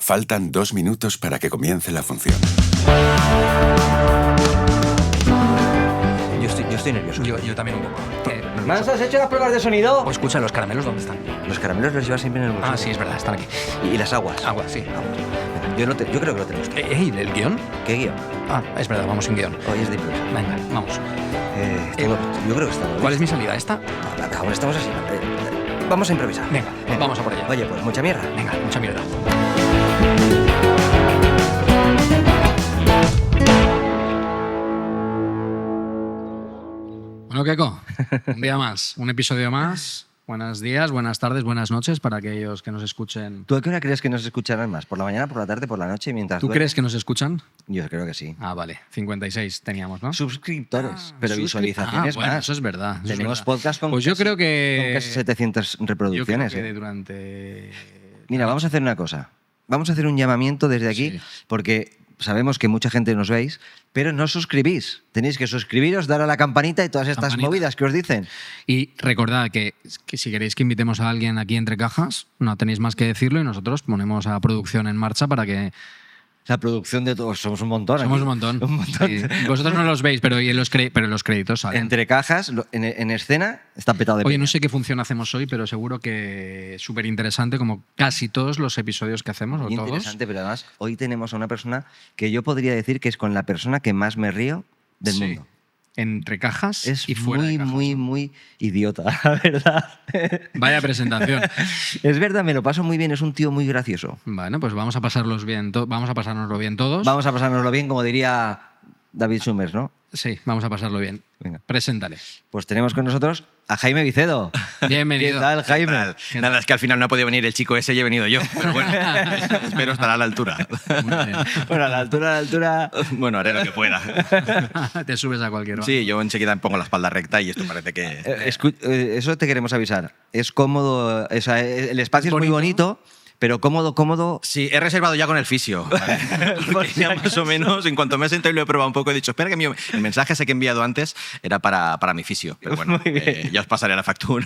Faltan 2 minutos para que comience la función. Yo estoy nervioso. Yo también un poco. ¿Mans, has hecho las pruebas de sonido? O escucha, ¿los caramelos dónde están? Los caramelos los llevas siempre en el bolsillo. Ah, sí, es verdad, están aquí. Y las aguas. Agua, sí. Venga, yo creo que lo tenemos. ¿El guión? ¿Qué guión? Ah, es verdad, vamos sin guión. Hoy es de improviso. Venga, vamos. Yo creo que está todo ¿Cuál es listo. mi salida? ¿Esta? No, ahora estamos así. Vamos a improvisar. Venga, vamos a por ella. Oye, pues mucha mierda. Venga, mucha mierda. Bueno, Keko, un día más, un episodio más. Buenos días, buenas tardes, buenas noches para aquellos que nos escuchen. ¿Tú a qué hora crees que nos escucharán más? ¿Por la mañana, por la tarde, por la noche, mientras ¿Tú duermes? crees que nos escuchan? Yo creo que sí. Ah, vale, 56 teníamos, ¿no? Suscriptores, pero visualizaciones bueno, más. eso es verdad. eso es Tenemos verdad. podcast con, Pues yo casi, creo que... con casi 700 Yo creo reproducciones. que durante... Mira, vamos a hacer una cosa. Vamos a hacer un llamamiento desde aquí, Sí. porque sabemos que mucha gente nos veis, pero no os suscribís. Tenéis que suscribiros, dar a la campanita y todas estas Campanita. movidas que os dicen. Y recordad que si queréis que invitemos a alguien aquí entre cajas, no tenéis más que decirlo y nosotros ponemos a producción en marcha para que... La producción de todos, somos un montón. Somos aquí. un montón. Un montón. Sí. Vosotros no los veis, pero en los créditos salen. Entre cajas, en escena, está petado de Oye, peña. no sé qué función hacemos hoy, pero seguro que es súper interesante, como casi todos los episodios que hacemos, o Muy todos. interesante, pero además hoy tenemos a una persona que yo podría decir que es con la persona que más me río del Sí. mundo. Entre cajas Es y fuera de muy, cajas. muy idiota, la verdad. Vaya presentación. Es verdad, me lo paso muy bien, es un tío muy gracioso. Bueno, pues vamos a pasárnoslo bien todos. Vamos a pasárnoslo bien, como diría David Summers, ¿no? Sí, vamos a pasarlo bien. Venga. Preséntale. Pues tenemos con nosotros a Jaime Vicedo. Bienvenido. ¿Qué tal, Jaime? Tal. Nada, es que al final no ha podido venir el chico ese y he venido yo. Pero bueno, espero estar a la altura. Muy bien. Bueno, a la altura. Bueno, haré lo que pueda. Te subes a cualquier Sí, yo enseguida me pongo la espalda recta y esto parece que... Eso te queremos avisar. Es cómodo, o sea, el espacio es muy bonito, pero cómodo. Sí, he reservado ya con el fisio. ¿vale? Porque ya más o menos, en cuanto me he sentado y lo he probado un poco, he dicho, espera que el mensaje ese que he enviado antes era para mi fisio. Pero bueno, Muy bien. ya os pasaré la factura.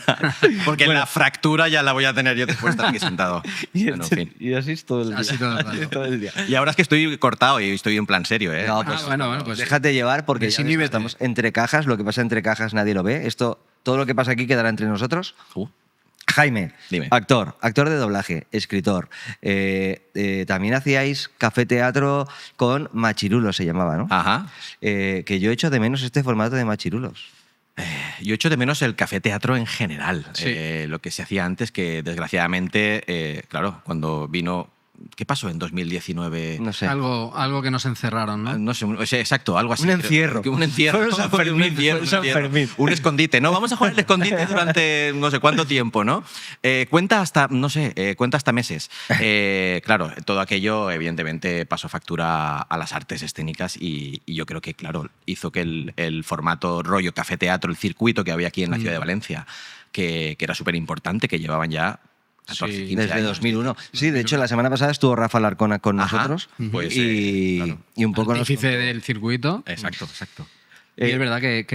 Porque la fractura ya la voy a tener yo después de estar aquí sentado. Bueno, en fin. Y así es todo el día. Así todo el rato. Así todo el día. Y ahora es que estoy cortado y estoy en plan serio, ¿eh? No, pues, bueno, pues déjate llevar porque ya ves que desinhíbete. estamos entre cajas. Lo que pasa entre cajas nadie lo ve. Todo lo que pasa aquí quedará entre nosotros. Jaime, Dime. actor de doblaje, escritor. También hacíais café teatro con Machirulos, se llamaba, ¿no? Ajá. Que yo echo de menos este formato de Machirulos. Yo echo de menos el café teatro en general. Sí. Lo que se hacía antes, que desgraciadamente, claro, cuando vino... ¿Qué pasó en 2019? No sé. Algo que nos encerraron, ¿no? No sé, exacto, algo así. Un encierro. Un encierro. Fue San Fermín, Un encierro, fue San un encierro. Fermín. Un escondite. No, vamos a jugar el escondite durante no sé cuánto tiempo, ¿no? Cuenta hasta, no sé, cuenta hasta meses. Claro, todo aquello evidentemente pasó factura a las artes escénicas y yo creo que, claro, hizo que el formato rollo café teatro, el circuito que había aquí en la ciudad de Valencia, que era súper importante, que llevaban ya 14, Sí, 15 Desde años. 2001. Sí, de hecho, la semana pasada estuvo Rafa Alarcón con Ajá. nosotros. Pues, y, claro. y un poco nos Artífice del circuito. Exacto, exacto. Y es verdad que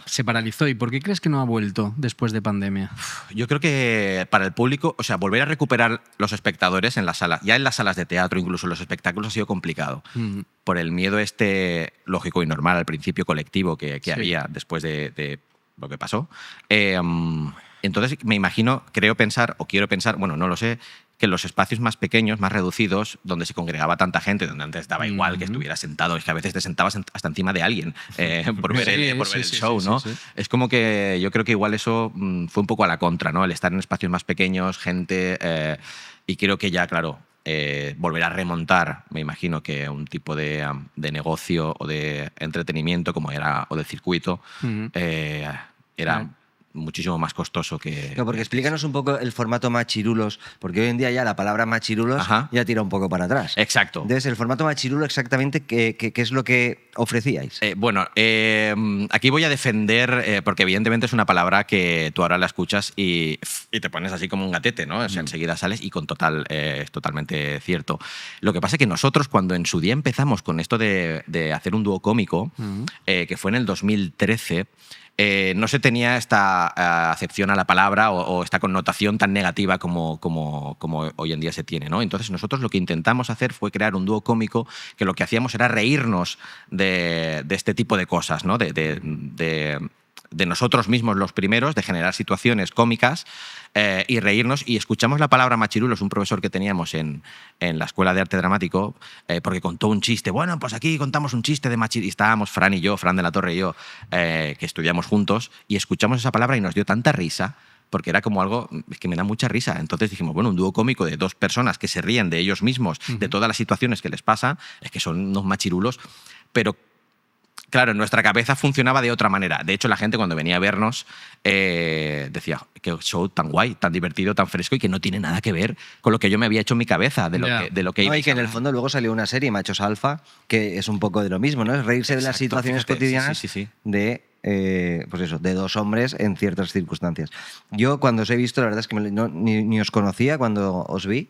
se paralizó. ¿Y por qué crees que no ha vuelto después de pandemia? Yo creo que para el público, o sea, volver a recuperar los espectadores en las salas, ya en las salas de teatro, incluso en los espectáculos, ha sido complicado. Por el miedo lógico y normal al principio colectivo que Sí. había después de lo que pasó. Entonces, me imagino, quiero pensar, bueno, no lo sé, que en los espacios más pequeños, más reducidos, donde se congregaba tanta gente, donde antes daba igual que estuviera sentado, es que a veces te sentabas hasta encima de alguien por ver el show, ¿no? Sí. Es como que yo creo que igual eso fue un poco a la contra, ¿no? El estar en espacios más pequeños, gente, y creo que ya, claro, volver a remontar, me imagino que un tipo de negocio o de entretenimiento como era, o de circuito, era muchísimo más costoso que... No, porque explícanos un poco el formato Machirulos, porque hoy en día ya la palabra Machirulos Ajá. ya tira un poco para atrás. Exacto. Entonces, el formato Machirulo exactamente, ¿qué es lo que ofrecíais? Bueno, aquí voy a defender, porque evidentemente es una palabra que tú ahora la escuchas y te pones así como un gatete, ¿no? O sea, enseguida sales y es totalmente cierto. Lo que pasa es que nosotros, cuando en su día empezamos con esto de hacer un dúo cómico, que fue en el 2013, no se tenía esta acepción a la palabra o esta connotación tan negativa como hoy en día se tiene, ¿no? Entonces nosotros lo que intentamos hacer fue crear un dúo cómico que lo que hacíamos era reírnos de este tipo de cosas, ¿no? De nosotros mismos los primeros, de generar situaciones cómicas y reírnos. Y escuchamos la palabra machirulos, un profesor que teníamos en la Escuela de Arte Dramático, porque contó un chiste. Bueno, pues aquí contamos un chiste de machirulos. Y estábamos Fran y yo, Fran de la Torre y yo, que estudiamos juntos, y escuchamos esa palabra y nos dio tanta risa, porque era como algo, es que me da mucha risa. Entonces dijimos, bueno, un dúo cómico de dos personas que se ríen de ellos mismos, de todas las situaciones que les pasan, es que son unos machirulos, pero claro, en nuestra cabeza funcionaba de otra manera. De hecho, la gente cuando venía a vernos decía, qué show tan guay, tan divertido, tan fresco y que no tiene nada que ver con lo que yo me había hecho en mi cabeza, de lo que no, y que en el fondo luego salió una serie, Machos Alfa, que es un poco de lo mismo, ¿no? Es reírse de las situaciones cotidianas de, pues eso, de dos hombres en ciertas circunstancias. Yo cuando os he visto, la verdad es que ni os conocía cuando os vi,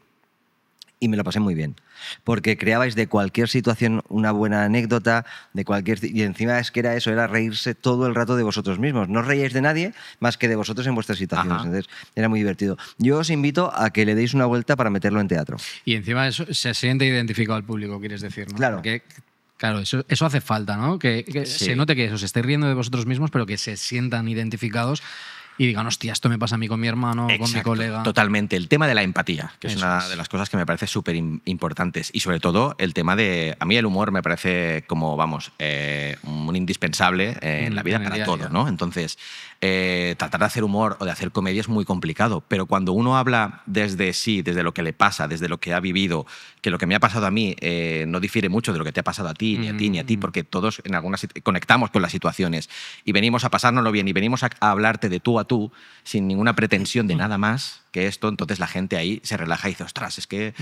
y me lo pasé muy bien, porque creabais de cualquier situación una buena anécdota, y encima es que era eso, era reírse todo el rato de vosotros mismos. No os reíais de nadie más que de vosotros en vuestras situaciones. Ajá. Entonces era muy divertido. Yo os invito a que le deis una vuelta para meterlo en teatro. Y encima eso se siente identificado al público, quieres decir, ¿no? Claro. Porque, claro, eso hace falta, ¿no? Que sí, se note que os estáis riendo de vosotros mismos, pero que se sientan identificados y digan, hostia, esto me pasa a mí con mi hermano, con mi colega. Totalmente. El tema de la empatía, que es una de las cosas que me parece súper importantes. Y sobre todo el tema de... A mí el humor me parece como, vamos, un indispensable en la vida para todo, ¿no? Entonces, tratar de hacer humor o de hacer comedia es muy complicado. Pero cuando uno habla desde sí, desde lo que le pasa, desde lo que ha vivido, que lo que me ha pasado a mí no difiere mucho de lo que te ha pasado a ti, ni a ti, ni a ti, porque todos en algunas conectamos con las situaciones y venimos a pasárnoslo bien y venimos a hablarte de tú a tú, sin ninguna pretensión de nada más que esto, entonces la gente ahí se relaja y dice, ostras, es que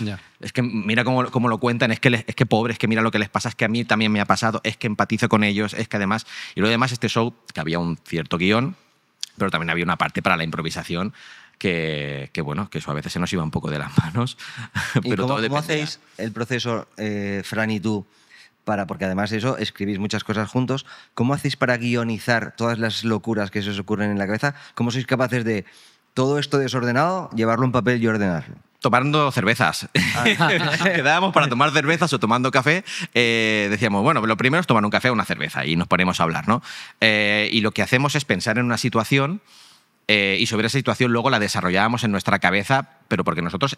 mira cómo lo cuentan, es que pobre, es que mira lo que les pasa, es que a mí también me ha pasado, es que empatizo con ellos, es que además... Y luego además este show, que había un cierto guión, pero también había una parte para la improvisación que bueno, que eso a veces se nos iba un poco de las manos. Pero ¿Y cómo hacéis el proceso, Fran y tú, porque además de eso escribís muchas cosas juntos, ¿cómo hacéis para guionizar todas las locuras que se os ocurren en la cabeza? ¿Cómo sois capaces de todo esto desordenado, llevarlo en papel y ordenarlo? Tomando cervezas. Quedábamos para tomar cervezas o tomando café. Decíamos, bueno, lo primero es tomar un café o una cerveza y nos ponemos a hablar, ¿no? Y lo que hacemos es pensar en una situación y sobre esa situación luego la desarrollábamos en nuestra cabeza, pero porque nosotros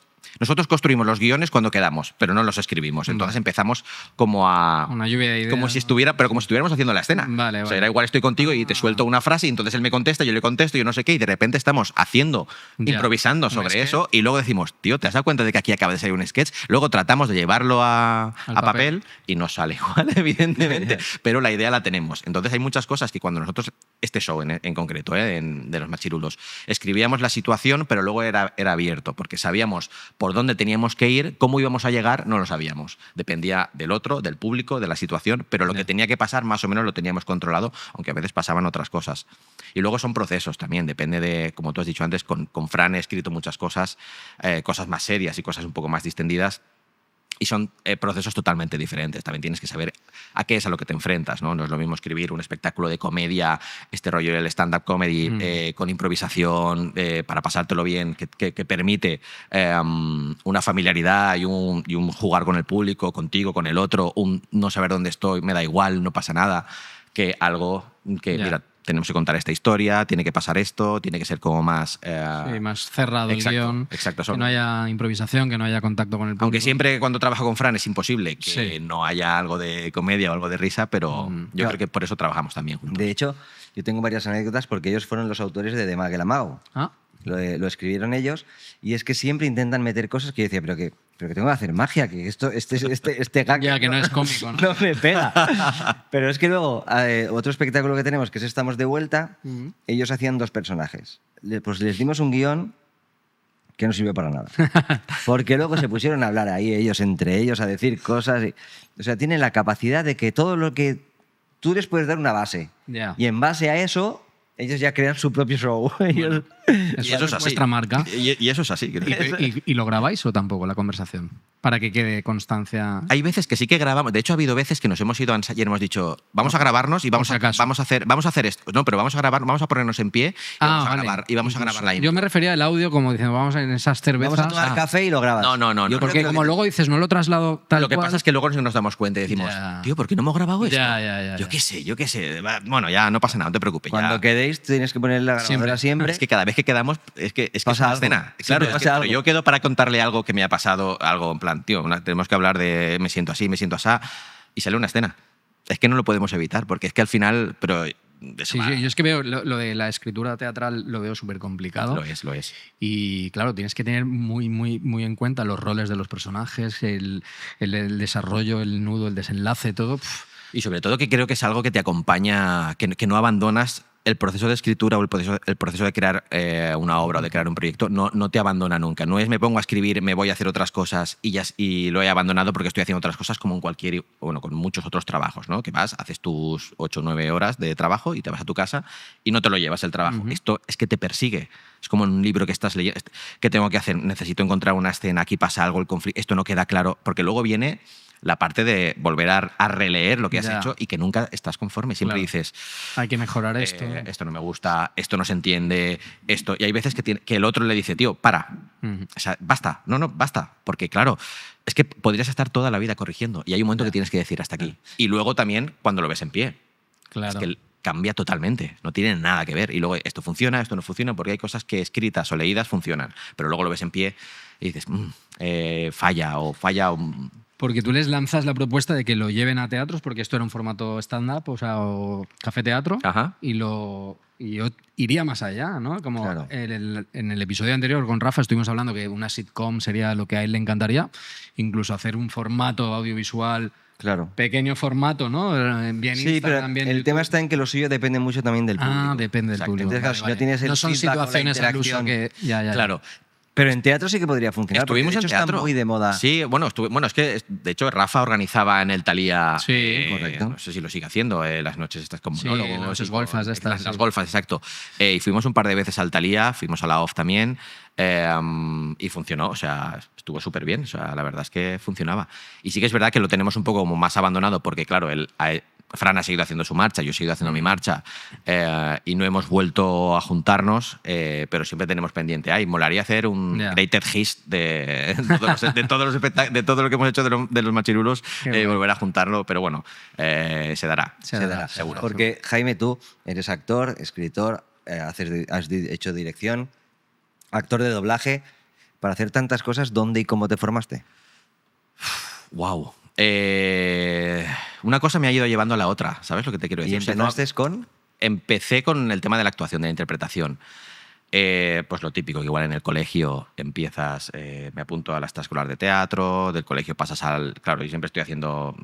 construimos los guiones cuando quedamos, pero no los escribimos. Entonces empezamos como a... Una lluvia de ideas. Como si estuviéramos haciendo la escena. Vale. O sea, era igual estoy contigo y te suelto una frase y entonces él me contesta, yo le contesto, yo no sé qué, y de repente estamos improvisando sobre eso y luego decimos, tío, ¿te has dado cuenta de que aquí acaba de salir un sketch? Luego tratamos de llevarlo a papel y no sale igual, evidentemente, pero la idea la tenemos. Entonces hay muchas cosas que cuando nosotros, este show en concreto, de los machirulos, escribíamos la situación, pero luego era abierto, porque sabíamos por dónde teníamos que ir, cómo íbamos a llegar, no lo sabíamos. Dependía del otro, del público, de la situación, pero lo que tenía que pasar más o menos lo teníamos controlado, aunque a veces pasaban otras cosas. Y luego son procesos también, depende de, como tú has dicho antes, con Fran he escrito muchas cosas, cosas más serias y cosas un poco más distendidas, y son procesos totalmente diferentes. También tienes que saber a qué es a lo que te enfrentas, ¿no? No es lo mismo escribir un espectáculo de comedia, este rollo del stand-up comedy, con improvisación, para pasártelo bien, que permite una familiaridad y un jugar con el público, contigo, con el otro, un no saber dónde estoy, me da igual, no pasa nada, que algo que, mira, tenemos que contar esta historia, tiene que pasar esto, tiene que ser como más... más cerrado el guión, exacto, que no haya improvisación, que no haya contacto con el público. Aunque siempre cuando trabajo con Fran es imposible que no haya algo de comedia o algo de risa, pero yo creo que por eso trabajamos también juntos. De hecho, yo tengo varias anécdotas porque ellos fueron los autores de De Mague la Mago. Lo escribieron ellos y es que siempre intentan meter cosas que yo decía, pero que tengo que hacer magia, que este gag ya, que no es cómico, ¿no? no me pega. Pero es que luego, otro espectáculo que tenemos, que es Estamos de Vuelta, ellos hacían dos personajes. Pues les dimos un guión que no sirvió para nada. Porque luego se pusieron a hablar ahí ellos entre ellos, a decir cosas. O sea, tienen la capacidad de que todo lo que... Tú les puedes dar una base. Y en base a eso... Ellos ya crean su propio show. Bueno, y eso es así. Vuestra marca. Y eso es así. ¿Y lo grabáis o tampoco la conversación? para que quede constancia. Hay veces que sí que grabamos. De hecho, ha habido veces que nos hemos ido a ensayar y hemos dicho, vamos a grabarnos y vamos a hacer esto. No, pero vamos a grabar, vamos a ponernos en pie y vamos a grabar la intro. Yo me refería al audio como diciendo, vamos en esas cervezas. Vamos a tomar café y lo grabas. No. Porque como luego dices, no lo traslado tal Lo que cual. pasa es que luego nos damos cuenta y decimos, tío, ¿por qué no hemos grabado esto? Ya. Yo qué sé. Bueno, ya no pasa nada, no te preocupes. Cuando quedéis tienes que poner la grabadora siempre. Es que cada vez que quedamos es que pasa es una algo. escena. Claro, Pasa algo. pero yo quedo para contarle algo que me ha pasado, algo en plan, tío, tenemos que hablar de me siento así, me siento asá, y sale una escena. Es que no lo podemos evitar, porque es que al final... Sí, yo es que veo lo de la escritura teatral lo veo súper complicado. Lo es. Y claro, tienes que tener muy en cuenta los roles de los personajes, el desarrollo, el nudo, el desenlace, todo. Y sobre todo que creo que es algo que te acompaña, que no abandonas el proceso de escritura o el proceso de crear una obra o de crear un proyecto, no te abandona nunca. No es me pongo a escribir, me voy a hacer otras cosas y lo he abandonado porque estoy haciendo otras cosas como con muchos otros trabajos, ¿no? Que vas, haces tus 8 o 9 horas de trabajo y te vas a tu casa y no te lo llevas el trabajo. Esto es que te persigue. Es como en un libro que estás leyendo. ¿Qué tengo que hacer? Necesito encontrar una escena, aquí pasa algo, el conflicto. Esto no queda claro, porque luego viene la parte de volver a releer lo que has hecho y que nunca estás conforme. Siempre dices, hay que mejorar esto. Esto no me gusta, esto no se entiende, esto. Y hay veces que el otro le dice, tío, para. O sea, basta. No, basta. Porque claro, es que podrías estar toda la vida corrigiendo y hay un momento que tienes que decir hasta aquí. Y luego también cuando lo ves en pie. Claro. Es que cambia totalmente, no tiene nada que ver. Y luego esto funciona, esto no funciona, porque hay cosas que escritas o leídas funcionan, pero luego lo ves en pie y dices, falla. Porque tú les lanzas la propuesta de que lo lleven a teatros, porque esto era un formato stand-up, o café-teatro, y yo iría más allá, ¿no? Como claro. En el episodio anterior con Rafa estuvimos hablando que una sitcom sería lo que a él le encantaría, incluso hacer un formato audiovisual, pequeño formato, ¿no? Bien sí, Instagram, pero bien el YouTube. tema está en que lo suyo depende mucho también del público. Depende del público. Entonces, claro, si no tienes el no son feedback o la situaciones al uso interacción. que... Ya. Claro. Pero en teatro sí que podría funcionar. Estuvimos porque de hecho en teatro. Está muy de moda. Sí, bueno, es que de hecho Rafa organizaba en el Thalía. Sí, correcto. No sé si lo sigue haciendo, las noches estas con Sí, monólogos. las golfas estas. Las golfas, exacto. Y fuimos un par de veces al Thalía, fuimos a la OFF también y funcionó, o sea, estuvo súper bien. O sea, la verdad es que funcionaba. Y sí que es verdad que lo tenemos un poco como más abandonado porque, claro, Fran ha seguido haciendo su marcha, yo he seguido haciendo mi marcha y no hemos vuelto a juntarnos, pero siempre tenemos pendiente. Molaría hacer un Greater Hits de todo lo que hemos hecho de los machirulos, volver a juntarlo, pero bueno, se dará, seguro. Porque, Jaime, tú eres actor, escritor, has hecho dirección, actor de doblaje. Para hacer tantas cosas, ¿dónde y cómo te formaste? Wow. Una cosa me ha ido llevando a la otra, ¿sabes lo que te quiero decir? ¿Y empezaste con? Empecé con el tema de la actuación, de la interpretación. Pues lo típico, que igual en el colegio empiezas, me apunto a la extraescolar de teatro, del colegio pasas al... Claro, yo siempre estoy haciendo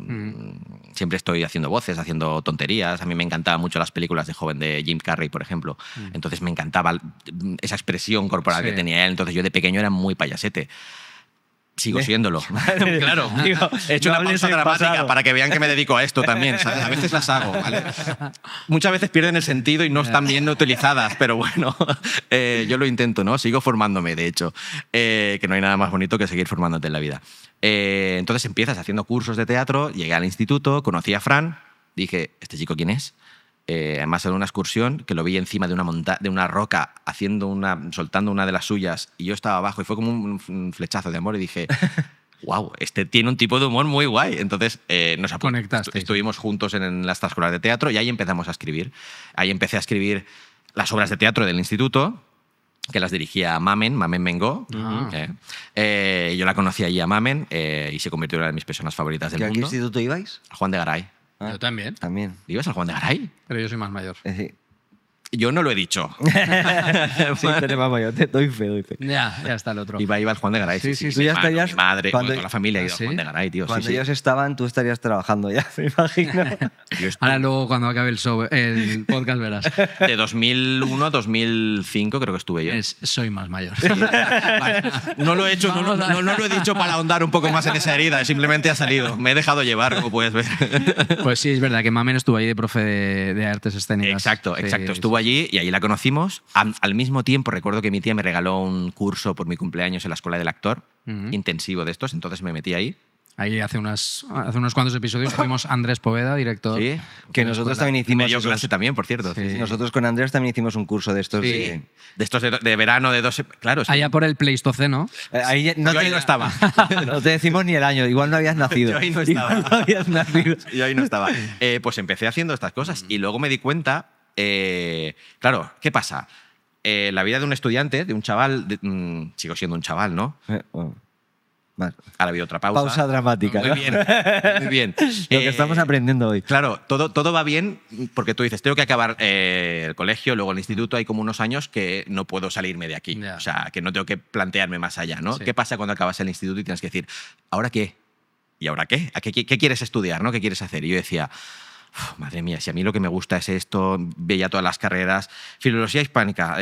voces, haciendo tonterías. A mí me encantaban mucho las películas de joven de Jim Carrey, por ejemplo. Entonces me encantaba esa expresión corporal que tenía él. Entonces yo de pequeño era muy payasete. Sigo siéndolo. Claro. He hecho una pausa dramática para que vean que me dedico a esto también, ¿sabes? A veces las hago, ¿vale? Muchas veces pierden el sentido y no están bien utilizadas, pero bueno, yo lo intento, ¿no? Sigo formándome, de hecho, que no hay nada más bonito que seguir formándote en la vida. Entonces empiezas haciendo cursos de teatro, llegué al instituto, conocí a Fran, dije, ¿este chico quién es? Además en una excursión que lo vi encima de una roca soltando una de las suyas y yo estaba abajo y fue como un flechazo de amor y dije, wow, este tiene un tipo de humor muy guay. Entonces nos conectaste. Estuvimos juntos en las escuelas de teatro y ahí empezamos a escribir. Ahí empecé a escribir las obras de teatro del instituto, que las dirigía Mamen Mengó. Yo la conocí allí a Mamen y se convirtió en una de mis personas favoritas del mundo. ¿A qué instituto ibais? A Juan de Garay. Yo también. ¿Ibas al Juan de Garay? Pero yo soy más mayor. Sí. Yo no lo he dicho. Sí, tenemos yo te doy fe. Ya está el otro. Iba al Juan de Garay. Sí. Tú ya estarías... Mi madre, toda la familia ha ido al Juan de Garay, tío. Cuando ellos estaban, tú estarías trabajando ya, me imagino. Ahora luego, cuando acabe el podcast, verás. De 2001 a 2005 creo que estuve yo. Soy más mayor. Vale. No lo he hecho, no lo he dicho para ahondar un poco más en esa herida, simplemente ha salido. Me he dejado llevar, como puedes ver. Pues sí, es verdad que Mamen estuvo ahí de profe de artes escénicas. Exacto. Sí, Estuvo allí y allí la conocimos. Al mismo tiempo, recuerdo que mi tía me regaló un curso por mi cumpleaños en la Escuela del Actor, intensivo de estos, entonces me metí ahí. Ahí hace unos cuantos episodios tuvimos Andrés Poveda, director. Sí, que nosotros también hicimos... Me dio clase también, por cierto. Sí. Nosotros con Andrés también hicimos un curso de estos. Sí. De estos de verano, de 2... Claro. Allá por el Pleistoceno. Ahí no Yo ahí no estaba. No te decimos ni el año, igual no habías nacido. Yo ahí no estaba. Igual no habías nacido. Yo ahí no estaba. Pues empecé haciendo estas cosas y luego me di cuenta... claro, ¿qué pasa? La vida de un estudiante, de un chaval... sigo siendo un chaval, ¿no? Bueno. Vale. Ahora ha habido otra pausa. Pausa dramática. Muy ¿no? bien, muy bien. Lo que estamos aprendiendo hoy. Claro, todo va bien porque tú dices, tengo que acabar el colegio, luego el instituto, hay como unos años que no puedo salirme de aquí. Yeah. O sea, que no tengo que plantearme más allá, ¿no? Sí. ¿Qué pasa cuando acabas el instituto y tienes que decir, ¿ahora qué? ¿Y ahora qué? ¿Qué quieres estudiar? ¿No? ¿Qué quieres hacer? Y yo decía... Madre mía, si a mí lo que me gusta es esto, veía todas las carreras. Filología hispánica,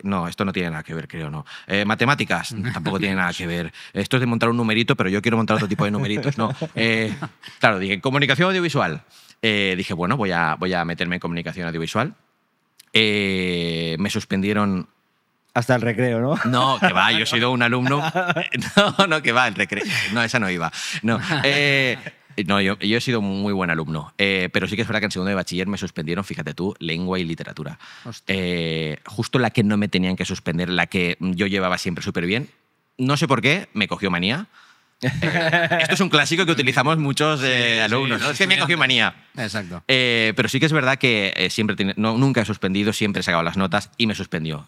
no, esto no tiene nada que ver, creo, no. Matemáticas, tampoco tiene nada que ver. Esto es de montar un numerito, pero yo quiero montar otro tipo de numeritos, no. Claro, dije, comunicación audiovisual. Dije, bueno, voy a meterme en comunicación audiovisual. Me suspendieron... Hasta el recreo, ¿no? No, que va, yo he sido un alumno... No, que va, el recreo. No, esa no iba. No, no, yo he sido un muy buen alumno, pero sí que es verdad que en segundo de bachiller me suspendieron, fíjate tú, lengua y literatura. Justo la que no me tenían que suspender, la que yo llevaba siempre súper bien. No sé por qué, me cogió manía. Esto es un clásico que utilizamos muchos alumnos. ¿No? Es que me cogió manía. Exacto. Pero sí que es verdad que nunca he suspendido, siempre he sacado las notas y me suspendió.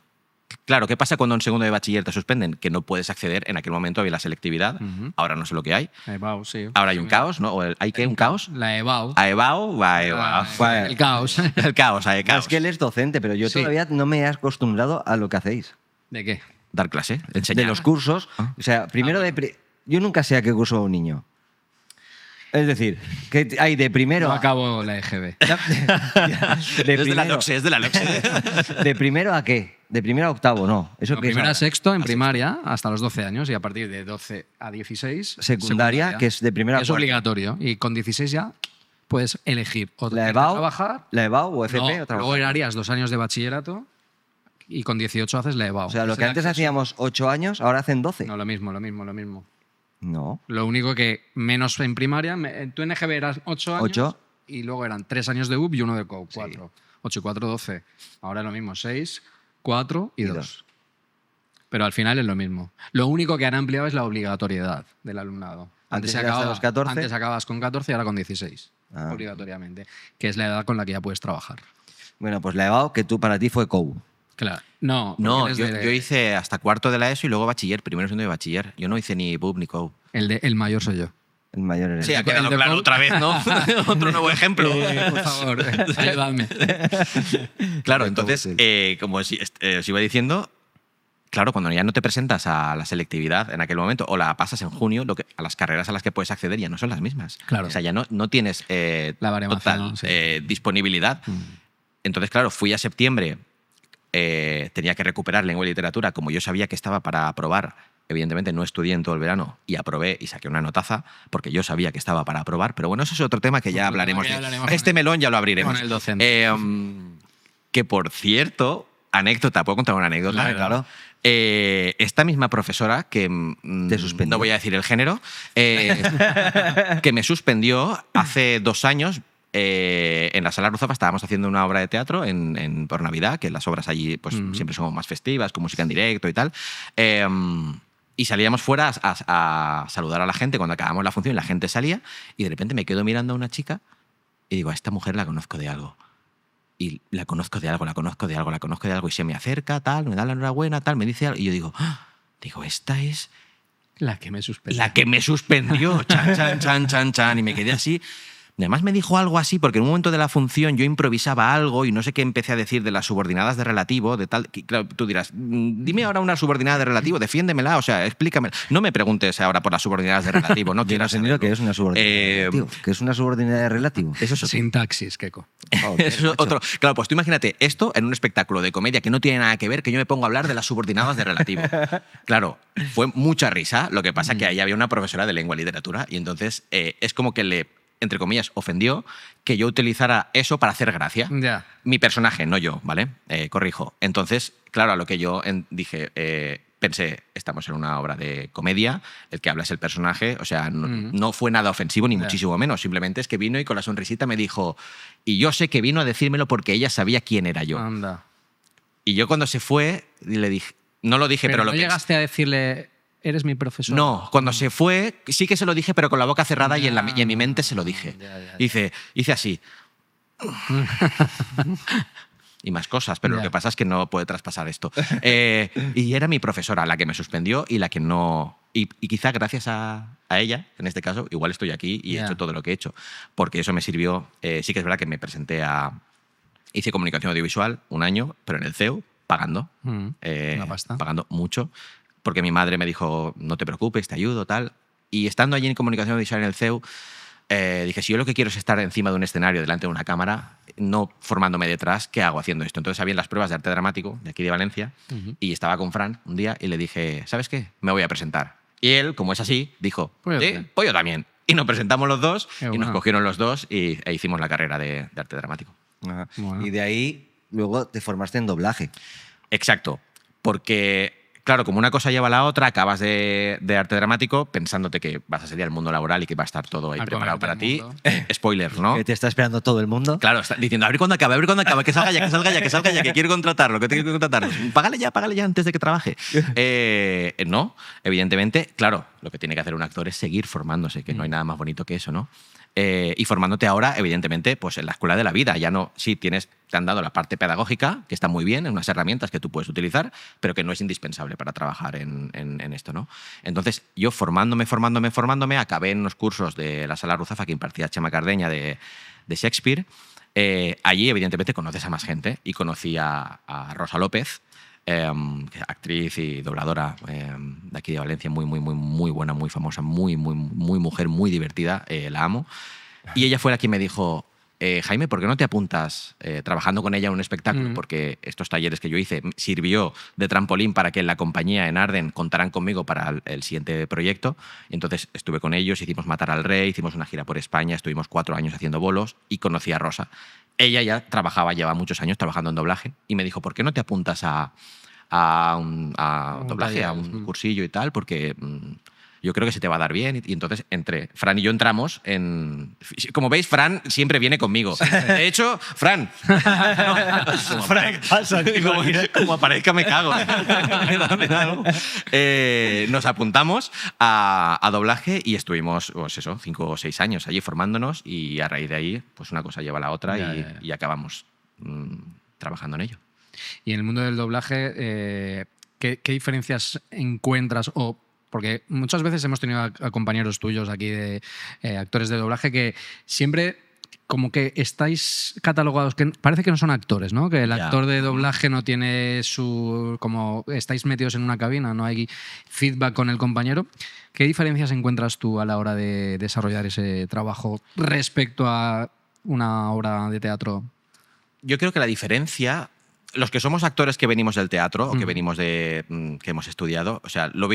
Claro, ¿qué pasa cuando en segundo de bachiller te suspenden? Que no puedes acceder, en aquel momento había la selectividad, ahora no sé lo que hay. EBAU, sí. Ahora hay un caos, ¿no? ¿Hay qué? ¿Un caos? La EBAU. A EBAU, va a EBAU. El caos. El caos, hay caos. Es que él es docente, pero yo Sí. todavía no me he acostumbrado a lo que hacéis. ¿De qué? Dar clase, enseñar. De los cursos. O sea, primero yo nunca sé a qué curso va un niño. Es decir, que hay de primero... No acabo la EGB. Es de la LOCSE, es de la LOCSE. ¿De primero a qué? De primero a octavo, no. Eso No, que es primero a ahora. sexto en primaria hasta los 12 años y a partir de 12 a 16 Secundaria, que es de primero a Es cuarto. obligatorio y con 16 ya puedes elegir o La irte a EBAU, trabajar la EBAU o FP no, o luego trabajar. harías 2 años de bachillerato y con 18 haces la EBAU. O sea, lo Es que el antes acceso. hacíamos 8 años, ahora hacen 12. No, lo mismo. No. Lo único que menos en primaria, tú en EGB eras 8 años 8. y luego eran 3 años de UB y 1 de COU, 4. 8 y 4, 12. Ahora es lo mismo, 6, 4 y 2. Pero al final es lo mismo. Lo único que han ampliado es la obligatoriedad del alumnado. Antes era hasta los 14. Antes acabas con 14 y ahora con 16, Ah. obligatoriamente. Que es la edad con la que ya puedes trabajar. Bueno, pues la EBAU, que tú para ti fue COU. Claro. No, No, porque eres yo hice hasta cuarto de la ESO y luego bachiller, primero y segundo de bachiller. Yo no hice ni BUP ni COU. el mayor soy yo. El mayor eres. Sí, ha El quedado de claro COU. otra vez, ¿no? Otro nuevo ejemplo. Por favor, ayúdame. Claro, De entonces, COU, como os iba diciendo, claro, cuando ya no te presentas a la selectividad en aquel momento o la pasas en junio, a las carreras a las que puedes acceder ya no son las mismas. Claro. O sea, ya no tienes La baremación, total sí. disponibilidad. Entonces, claro, fui a septiembre, tenía que recuperar lengua y literatura, como yo sabía que estaba para aprobar. Evidentemente no estudié en todo el verano y aprobé y saqué una notaza porque yo sabía que estaba para aprobar, pero bueno, eso es otro tema que ya hablaremos. Ya hablaremos Este con melón ya lo abriremos. con el docente. Que por cierto, anécdota, ¿puedo contar una anécdota? Claro. Esta misma profesora que Te suspendió. no voy a decir el género, que me suspendió hace 2 años. En la Sala Ruzafa estábamos haciendo una obra de teatro por Navidad, que las obras allí pues, siempre son más festivas, con música en directo y tal. Y salíamos fuera a saludar a la gente cuando acabamos la función y la gente salía y de repente me quedo mirando a una chica y digo, a esta mujer la conozco de algo. Y la conozco de algo y se me acerca, tal, me da la enhorabuena, tal, me dice algo y yo digo, esta es La que me suspendió. la que me suspendió, chan, chan, chan, chan, chan, y me quedé así. Además me dijo algo así, porque en un momento de la función yo improvisaba algo y no sé qué empecé a decir de las subordinadas de relativo, de tal. Claro, tú dirás, dime ahora una subordinada de relativo, defiéndemela, o sea, explícame. No me preguntes ahora por las subordinadas de relativo, no Yo quiero no sé ni lo que es una subordinada de relativo. ¿Qué es una subordinada de relativo? Eso es Sintaxis, Keiko. Eso es otro. Claro, pues tú imagínate esto en un espectáculo de comedia que no tiene nada que ver, que yo me pongo a hablar de las subordinadas de relativo. Claro, fue mucha risa. Lo que pasa que ahí había una profesora de lengua y literatura y entonces es como que entre comillas, ofendió que yo utilizara eso para hacer gracia. Ya. Mi personaje, no yo, ¿vale? Corrijo. Entonces, claro, a lo que yo dije, pensé, estamos en una obra de comedia, el que habla es el personaje, o sea, no fue nada ofensivo ni muchísimo menos, simplemente es que vino y con la sonrisita me dijo, y yo sé que vino a decírmelo porque ella sabía quién era yo. Anda. Y yo cuando se fue, le dije, no lo dije, pero no lo llegaste a decirle, eres mi profesor. No, cuando se fue, sí que se lo dije, pero con la boca cerrada y en mi mente se lo dije. Hice así. Y más cosas, pero lo que pasa es que no puede traspasar esto. Y era mi profesora la que me suspendió y la que no... Y quizá gracias a ella, en este caso, igual estoy aquí y he hecho todo lo que he hecho. Porque eso me sirvió... sí que es verdad que me presenté a... Hice comunicación audiovisual 1 año, pero en el CEU, pagando. Una pasta. Pagando mucho. Porque mi madre me dijo, no te preocupes, te ayudo, tal. Y estando allí en comunicación audiovisual en el CEU, dije, si yo lo que quiero es estar encima de un escenario, delante de una cámara, no formándome detrás, ¿qué hago haciendo esto? Entonces había las pruebas de arte dramático de aquí de Valencia y estaba con Fran un día y le dije, ¿sabes qué? Me voy a presentar. Y él, como es así, dijo, pues yo también. Y nos presentamos los dos y nos cogieron los dos e hicimos la carrera de arte dramático. Y de ahí luego te formaste en doblaje. Exacto, porque... Claro, como una cosa lleva a la otra, acabas de arte dramático pensándote que vas a salir al mundo laboral y que va a estar todo ahí preparado para ti. Spoiler, ¿no? Que te está esperando todo el mundo. Claro, está diciendo, a ver cuándo acaba, que salga ya, que quiero contratarlo, que tengo que contratarlo. Págale ya antes de que trabaje. No, evidentemente, claro, lo que tiene que hacer un actor es seguir formándose, que no hay nada más bonito que eso, ¿no? Y formándote ahora, evidentemente, pues en la escuela de la vida. Ya no, sí, te han dado la parte pedagógica, que está muy bien, en unas herramientas que tú puedes utilizar, pero que no es indispensable para trabajar en esto, ¿no? Entonces, yo formándome, acabé en unos cursos de la Sala Ruzafa que impartía Chema Cardeña de Shakespeare. Allí, evidentemente, conoces a más gente y conocí a Rosa López, actriz y dobladora de aquí de Valencia, muy buena, muy famosa, muy mujer, muy divertida, la amo. Y ella fue la que me dijo, Jaime, ¿por qué no te apuntas trabajando con ella en un espectáculo? Porque estos talleres que yo hice sirvió de trampolín para que en la compañía en Arden contaran conmigo para el siguiente proyecto. Y entonces estuve con ellos, hicimos Matar al Rey, hicimos una gira por España, estuvimos 4 años haciendo bolos y conocí a Rosa. Ella ya lleva muchos años trabajando en doblaje y me dijo, ¿por qué no te apuntas a doblaje, taller, a un cursillo y tal? Porque yo creo que se te va a dar bien. Y entonces Fran y yo entramos en... Como veis, Fran siempre viene conmigo. De hecho, Fran... como aparezca me cago. Nos apuntamos a doblaje y estuvimos, pues eso, 5 o 6 años allí formándonos y a raíz de ahí, pues una cosa lleva a la otra y acabamos trabajando en ello. Y en el mundo del doblaje, ¿qué diferencias encuentras? Porque muchas veces hemos tenido a compañeros tuyos aquí de actores de doblaje que siempre como que estáis catalogados, que parece que no son actores, ¿no? Que el actor de doblaje no tiene como estáis metidos en una cabina, no hay feedback con el compañero. ¿Qué diferencias encuentras tú a la hora de desarrollar ese trabajo respecto a una obra de teatro? Yo creo que la diferencia... Los que somos actores que venimos del teatro o que venimos que hemos estudiado, o sea, lo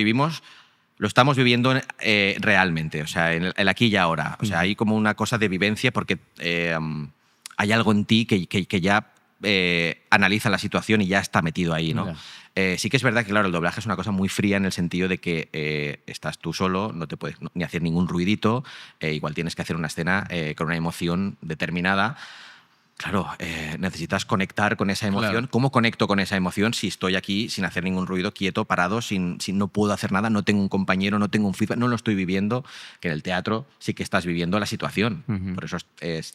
estamos viviendo realmente, o sea, en el aquí y ahora. O sea, hay como una cosa de vivencia porque hay algo en ti que ya analiza la situación y ya está metido ahí, ¿no? Sí que es verdad que, claro, el doblaje es una cosa muy fría en el sentido de que estás tú solo, no te puedes ni hacer ningún ruidito, igual tienes que hacer una escena con una emoción determinada. Claro, necesitas conectar con esa emoción. Claro. ¿Cómo conecto con esa emoción si estoy aquí sin hacer ningún ruido, quieto, parado, no puedo hacer nada, no tengo un compañero, no tengo un feedback, no lo estoy viviendo? Que en el teatro sí que estás viviendo la situación. Por eso es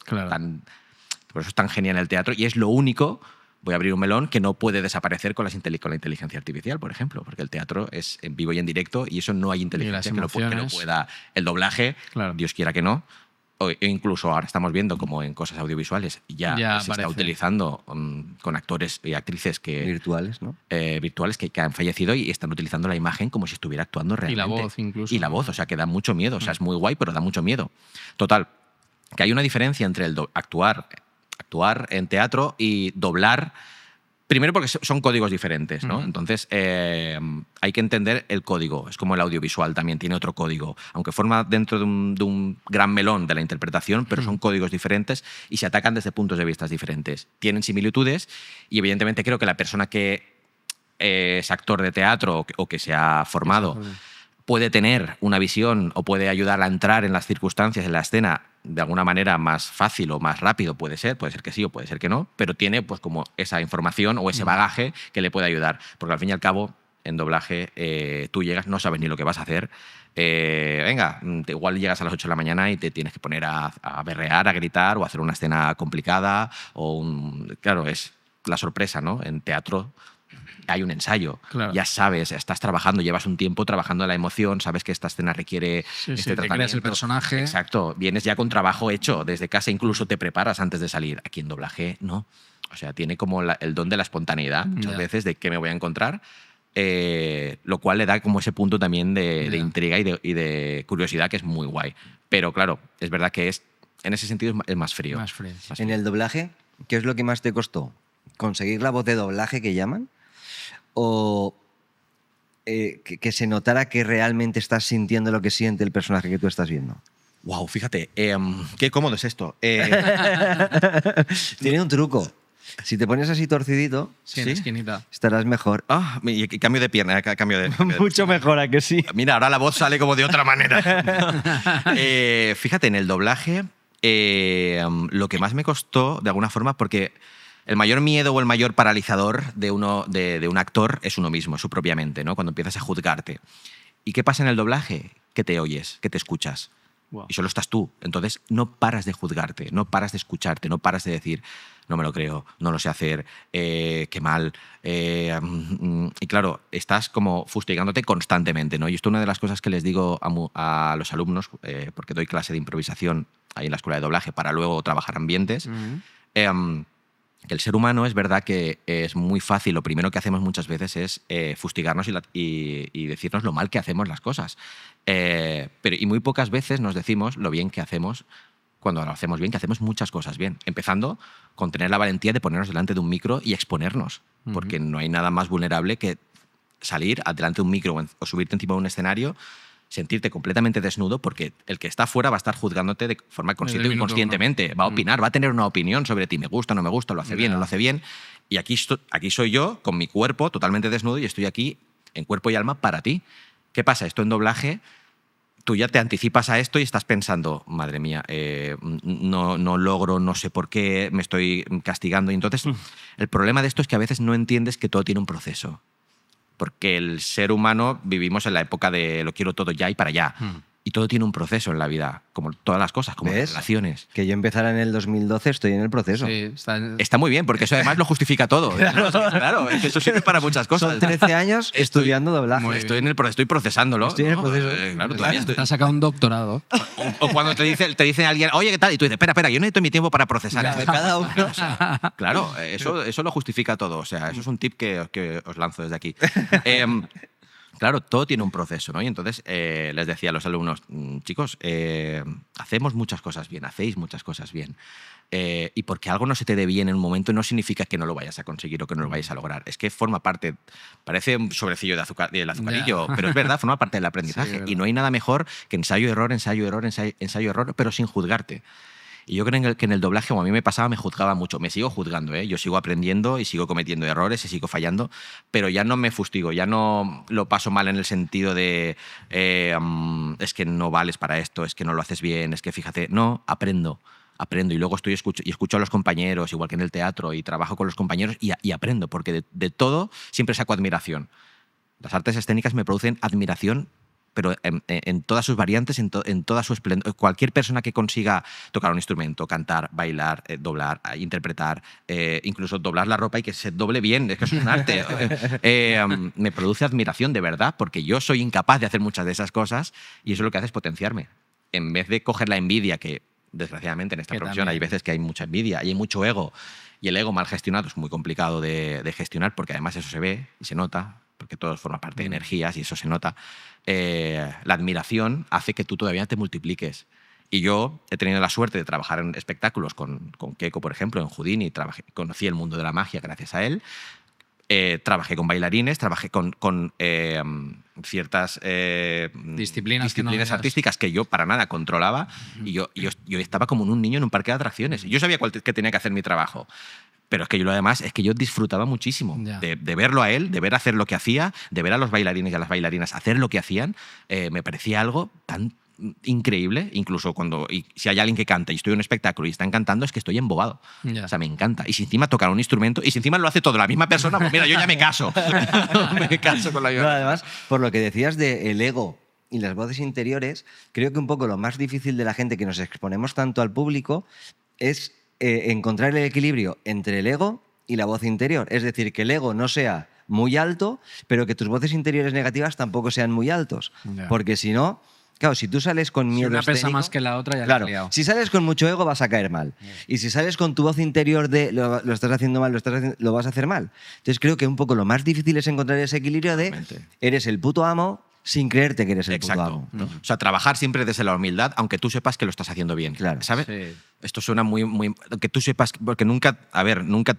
tan genial el teatro y es lo único, voy a abrir un melón, que no puede desaparecer con la inteligencia artificial, por ejemplo, porque el teatro es en vivo y en directo y eso no hay inteligencia que no pueda. El doblaje, Dios quiera que no. O incluso ahora estamos viendo como en cosas audiovisuales ya se está utilizando con actores y actrices virtuales, ¿no? Virtuales que han fallecido y están utilizando la imagen como si estuviera actuando realmente. Y la voz incluso. Y la voz, o sea, que da mucho miedo. O sea, es muy guay, pero da mucho miedo. Total, que hay una diferencia entre el actuar en teatro y doblar Primero porque son códigos diferentes, ¿no? Entonces hay que entender el código. Es como el audiovisual también tiene otro código, aunque forma dentro de un gran melón de la interpretación, pero son códigos diferentes y se atacan desde puntos de vista diferentes. Tienen similitudes y evidentemente creo que la persona que es actor de teatro o que se ha formado puede tener una visión o puede ayudar a entrar en las circunstancias, en la escena, de alguna manera más fácil o más rápido, puede ser que sí o puede ser que no, pero tiene pues como esa información o ese bagaje que le puede ayudar. Porque al fin y al cabo, en doblaje, tú llegas, no sabes ni lo que vas a hacer. Igual llegas a las 8 de la mañana y te tienes que poner a berrear, a gritar o a hacer una escena complicada. Claro, es la sorpresa, ¿no? En teatro hay un ensayo, claro. Ya sabes, estás trabajando, llevas un tiempo trabajando la emoción, sabes que esta escena requiere este tratamiento. Creas el personaje. Exacto, vienes ya con trabajo hecho desde casa, incluso te preparas antes de salir. Aquí en doblaje, no. O sea, tiene como el don de la espontaneidad, muchas veces, de qué me voy a encontrar, lo cual le da como ese punto también de intriga y de curiosidad que es muy guay. Pero claro, es verdad que en ese sentido es más frío. Más frío. En el doblaje, ¿qué es lo que más te costó? ¿Conseguir la voz de doblaje que llaman? ¿O que se notara que realmente estás sintiendo lo que siente el personaje que tú estás viendo? Wow, fíjate, qué cómodo es esto. Tiene un truco. Si te pones así torcidito, en la esquinita. estarás mejor. Y cambio de pierna, cambio de Mucho mejor, ¿a que sí? Mira, ahora la voz sale como de otra manera. Fíjate, en el doblaje, lo que más me costó, de alguna forma, porque el mayor miedo o el mayor paralizador de un actor es uno mismo, su propia mente, ¿no? Cuando empiezas a juzgarte. ¿Y qué pasa en el doblaje? Que te oyes, que te escuchas. Wow. Y solo estás tú. Entonces no paras de juzgarte, no paras de escucharte, no paras de decir, no me lo creo, no lo sé hacer, qué mal. Y claro, estás como fustigándote constantemente, ¿no? Y esto es una de las cosas que les digo a los alumnos, porque doy clase de improvisación ahí en la escuela de doblaje para luego trabajar ambientes. Que el ser humano es verdad que es muy fácil, lo primero que hacemos muchas veces es fustigarnos y decirnos lo mal que hacemos las cosas. Y muy pocas veces nos decimos lo bien que hacemos cuando lo hacemos bien, que hacemos muchas cosas bien. Empezando con tener la valentía de ponernos delante de un micro y exponernos, porque no hay nada más vulnerable que salir delante de un micro o subirte encima de un escenario, sentirte completamente desnudo, porque el que está afuera va a estar juzgándote de forma consciente o inconscientemente. Va a opinar, va a tener una opinión sobre ti. Me gusta, no me gusta, lo hace bien, no lo hace bien. Y aquí soy yo, con mi cuerpo totalmente desnudo, y estoy aquí en cuerpo y alma para ti. ¿Qué pasa? Esto en doblaje, tú ya te anticipas a esto y estás pensando, madre mía, no logro, no sé por qué, me estoy castigando. Y entonces, el problema de esto es que a veces no entiendes que todo tiene un proceso. Porque el ser humano vivimos en la época de lo quiero todo ya y para allá. Y todo tiene un proceso en la vida, como todas las cosas, como las relaciones. Que yo empezara en el 2012, estoy en el proceso. Sí, está muy bien, porque eso además lo justifica todo. Claro, es que eso sirve para muchas cosas. Son 13 años estudiando doblaje. Estoy procesándolo. Estoy en el proceso. Claro, te has sacado un doctorado. O cuando te dice alguien, oye, ¿qué tal? Y tú dices, espera, yo necesito mi tiempo para procesar. Cada uno. Claro, eso lo justifica todo. O sea, eso es un tip que os lanzo desde aquí. Claro, todo tiene un proceso, ¿no? Y entonces les decía a los alumnos, chicos, hacemos muchas cosas bien, hacéis muchas cosas bien. Y porque algo no se te dé bien en un momento no significa que no lo vayas a conseguir o que no lo vayas a lograr. Es que forma parte, parece un sobrecillo del azucarillo, pero es verdad, forma parte del aprendizaje. Y no hay nada mejor que ensayo-error, ensayo-error, ensayo-error, pero sin juzgarte. Y yo creo que en el doblaje, como a mí me pasaba, me juzgaba mucho. Me sigo juzgando, ¿eh? Yo sigo aprendiendo y sigo cometiendo errores y sigo fallando, pero ya no me fustigo, ya no lo paso mal en el sentido de es que no vales para esto, es que no lo haces bien, es que fíjate. No, aprendo y luego escucho a los compañeros, igual que en el teatro, y trabajo con los compañeros y aprendo, porque de todo siempre saco admiración. Las artes escénicas me producen admiración, pero en todas sus variantes, en toda su esplendor. Cualquier persona que consiga tocar un instrumento, cantar, bailar, doblar, interpretar, incluso doblar la ropa y que se doble bien, es que eso es un arte. Me produce admiración de verdad, porque yo soy incapaz de hacer muchas de esas cosas y eso lo que hace es potenciarme. En vez de coger la envidia, que desgraciadamente en esta profesión hay veces que hay mucha envidia y hay mucho ego, y el ego mal gestionado es muy complicado de gestionar, porque además eso se ve y se nota, porque todo forma parte de energías y eso se nota. La admiración hace que tú todavía te multipliques Y yo he tenido la suerte de trabajar en espectáculos con Keiko, por ejemplo, en Houdini, conocí el mundo de la magia gracias a él. Trabajé con bailarines, trabajé con ciertas disciplinas artísticas que yo para nada controlaba. Y yo estaba como un niño en un parque de atracciones. Yo sabía que tenía que hacer mi trabajo. Pero es que yo lo demás es que yo disfrutaba muchísimo de verlo a él, de ver hacer lo que hacía, de ver a los bailarines y a las bailarinas hacer lo que hacían. Me parecía algo tan increíble, incluso si hay alguien que canta y estoy en un espectáculo y están cantando, es que estoy embobado. O sea, me encanta. Y si encima tocan un instrumento y si encima lo hace todo la misma persona, pues mira, yo ya me caso. Me caso con la misma persona. Además, por lo que decías del ego y las voces interiores, creo que un poco lo más difícil de la gente que nos exponemos tanto al público es encontrar el equilibrio entre el ego y la voz interior. Es decir, que el ego no sea muy alto, pero que tus voces interiores negativas tampoco sean muy altos. Porque si no, claro, si tú sales con miedo una escénico, pesa más que la otra, ya claro, la has liado. si sales con mucho ego vas a caer mal. Y si sales con tu voz interior de lo estás haciendo mal, lo vas a hacer mal. Entonces creo que un poco lo más difícil es encontrar ese equilibrio de eres el puto amo sin creerte que eres el puto amo, ¿no? O sea, trabajar siempre desde la humildad, aunque tú sepas que lo estás haciendo bien. Claro. ¿Sabes? Sí. Esto suena muy... Que tú sepas... Porque nunca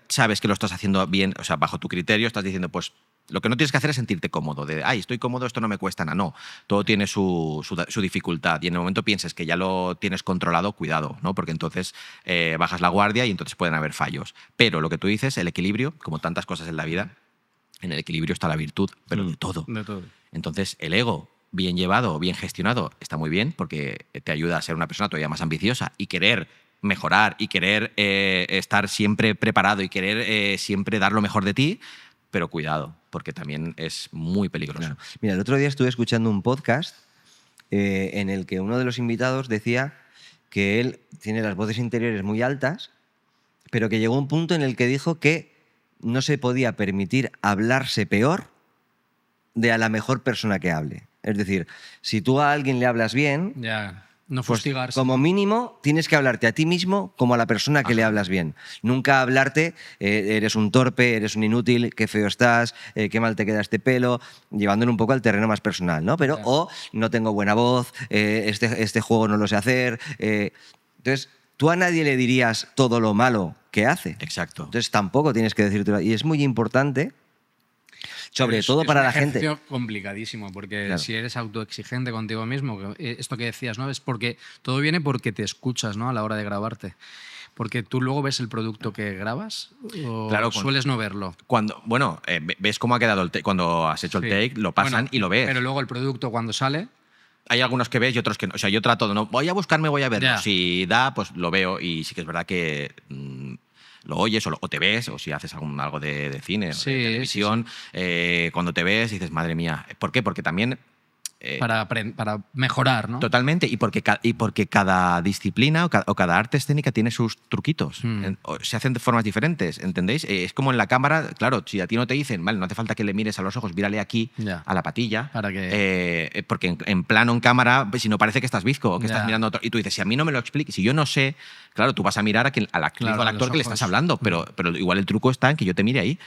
sabes que lo estás haciendo bien, o sea, bajo tu criterio estás diciendo, pues, lo que no tienes que hacer es sentirte cómodo. Estoy cómodo, esto no me cuesta nada. No, todo tiene su dificultad. Y en el momento pienses que ya lo tienes controlado, cuidado, ¿no? Porque entonces bajas la guardia y entonces pueden haber fallos. Pero lo que tú dices, el equilibrio, como tantas cosas en la vida, en el equilibrio está la virtud, pero de todo. De todo. Entonces, el ego, bien llevado, bien gestionado, está muy bien porque te ayuda a ser una persona todavía más ambiciosa y querer mejorar y querer estar siempre preparado y querer siempre dar lo mejor de ti, pero cuidado, porque también es muy peligroso. Claro. Mira, el otro día estuve escuchando un podcast en el que uno de los invitados decía que él tiene las voces interiores muy altas, pero que llegó un punto en el que dijo que no se podía permitir hablarse peor de a la mejor persona que hable. Es decir, si tú a alguien le hablas bien, no fustigarse. Como mínimo tienes que hablarte a ti mismo como a la persona que le hablas bien. Nunca hablarte, eres un torpe, eres un inútil, qué feo estás, qué mal te queda este pelo, llevándolo un poco al terreno más personal, ¿no? Pero, o no tengo buena voz, este juego no lo sé hacer. Entonces, tú a nadie le dirías todo lo malo que hace. Exacto. Entonces, tampoco tienes que decirte. Y es muy importante, sobre todo para la gente. Es un ejercicio complicadísimo, porque si eres autoexigente contigo mismo, esto que decías, ¿no? Es porque todo viene porque te escuchas, ¿no? A la hora de grabarte. Porque tú luego ves el producto que grabas o sueles no verlo. Ves cómo ha quedado el take. Cuando has hecho el take, lo pasan y lo ves. Pero luego el producto cuando sale... Hay algunos que ves y otros que no. O sea, yo trato de no... Voy a buscarme, voy a verlo. Si da, pues lo veo y sí que es verdad que... lo oyes o te ves, o si haces algo de cine o de televisión, cuando te ves dices, madre mía. ¿Por qué? Porque también... para mejorar, ¿no? Totalmente, y porque cada disciplina o cada arte escénica tiene sus truquitos. Se hacen de formas diferentes, ¿entendéis? Es como en la cámara, claro, si a ti no te dicen, vale, no hace falta que le mires a los ojos, mírale aquí, a la patilla, para que... porque en plano, en cámara, si no parece que estás bizco o que estás mirando a otro. Y tú dices, si a mí no me lo expliques, si yo no sé, claro, tú vas a mirar a la actriz o al actor que le estás hablando, pero igual el truco está en que yo te mire ahí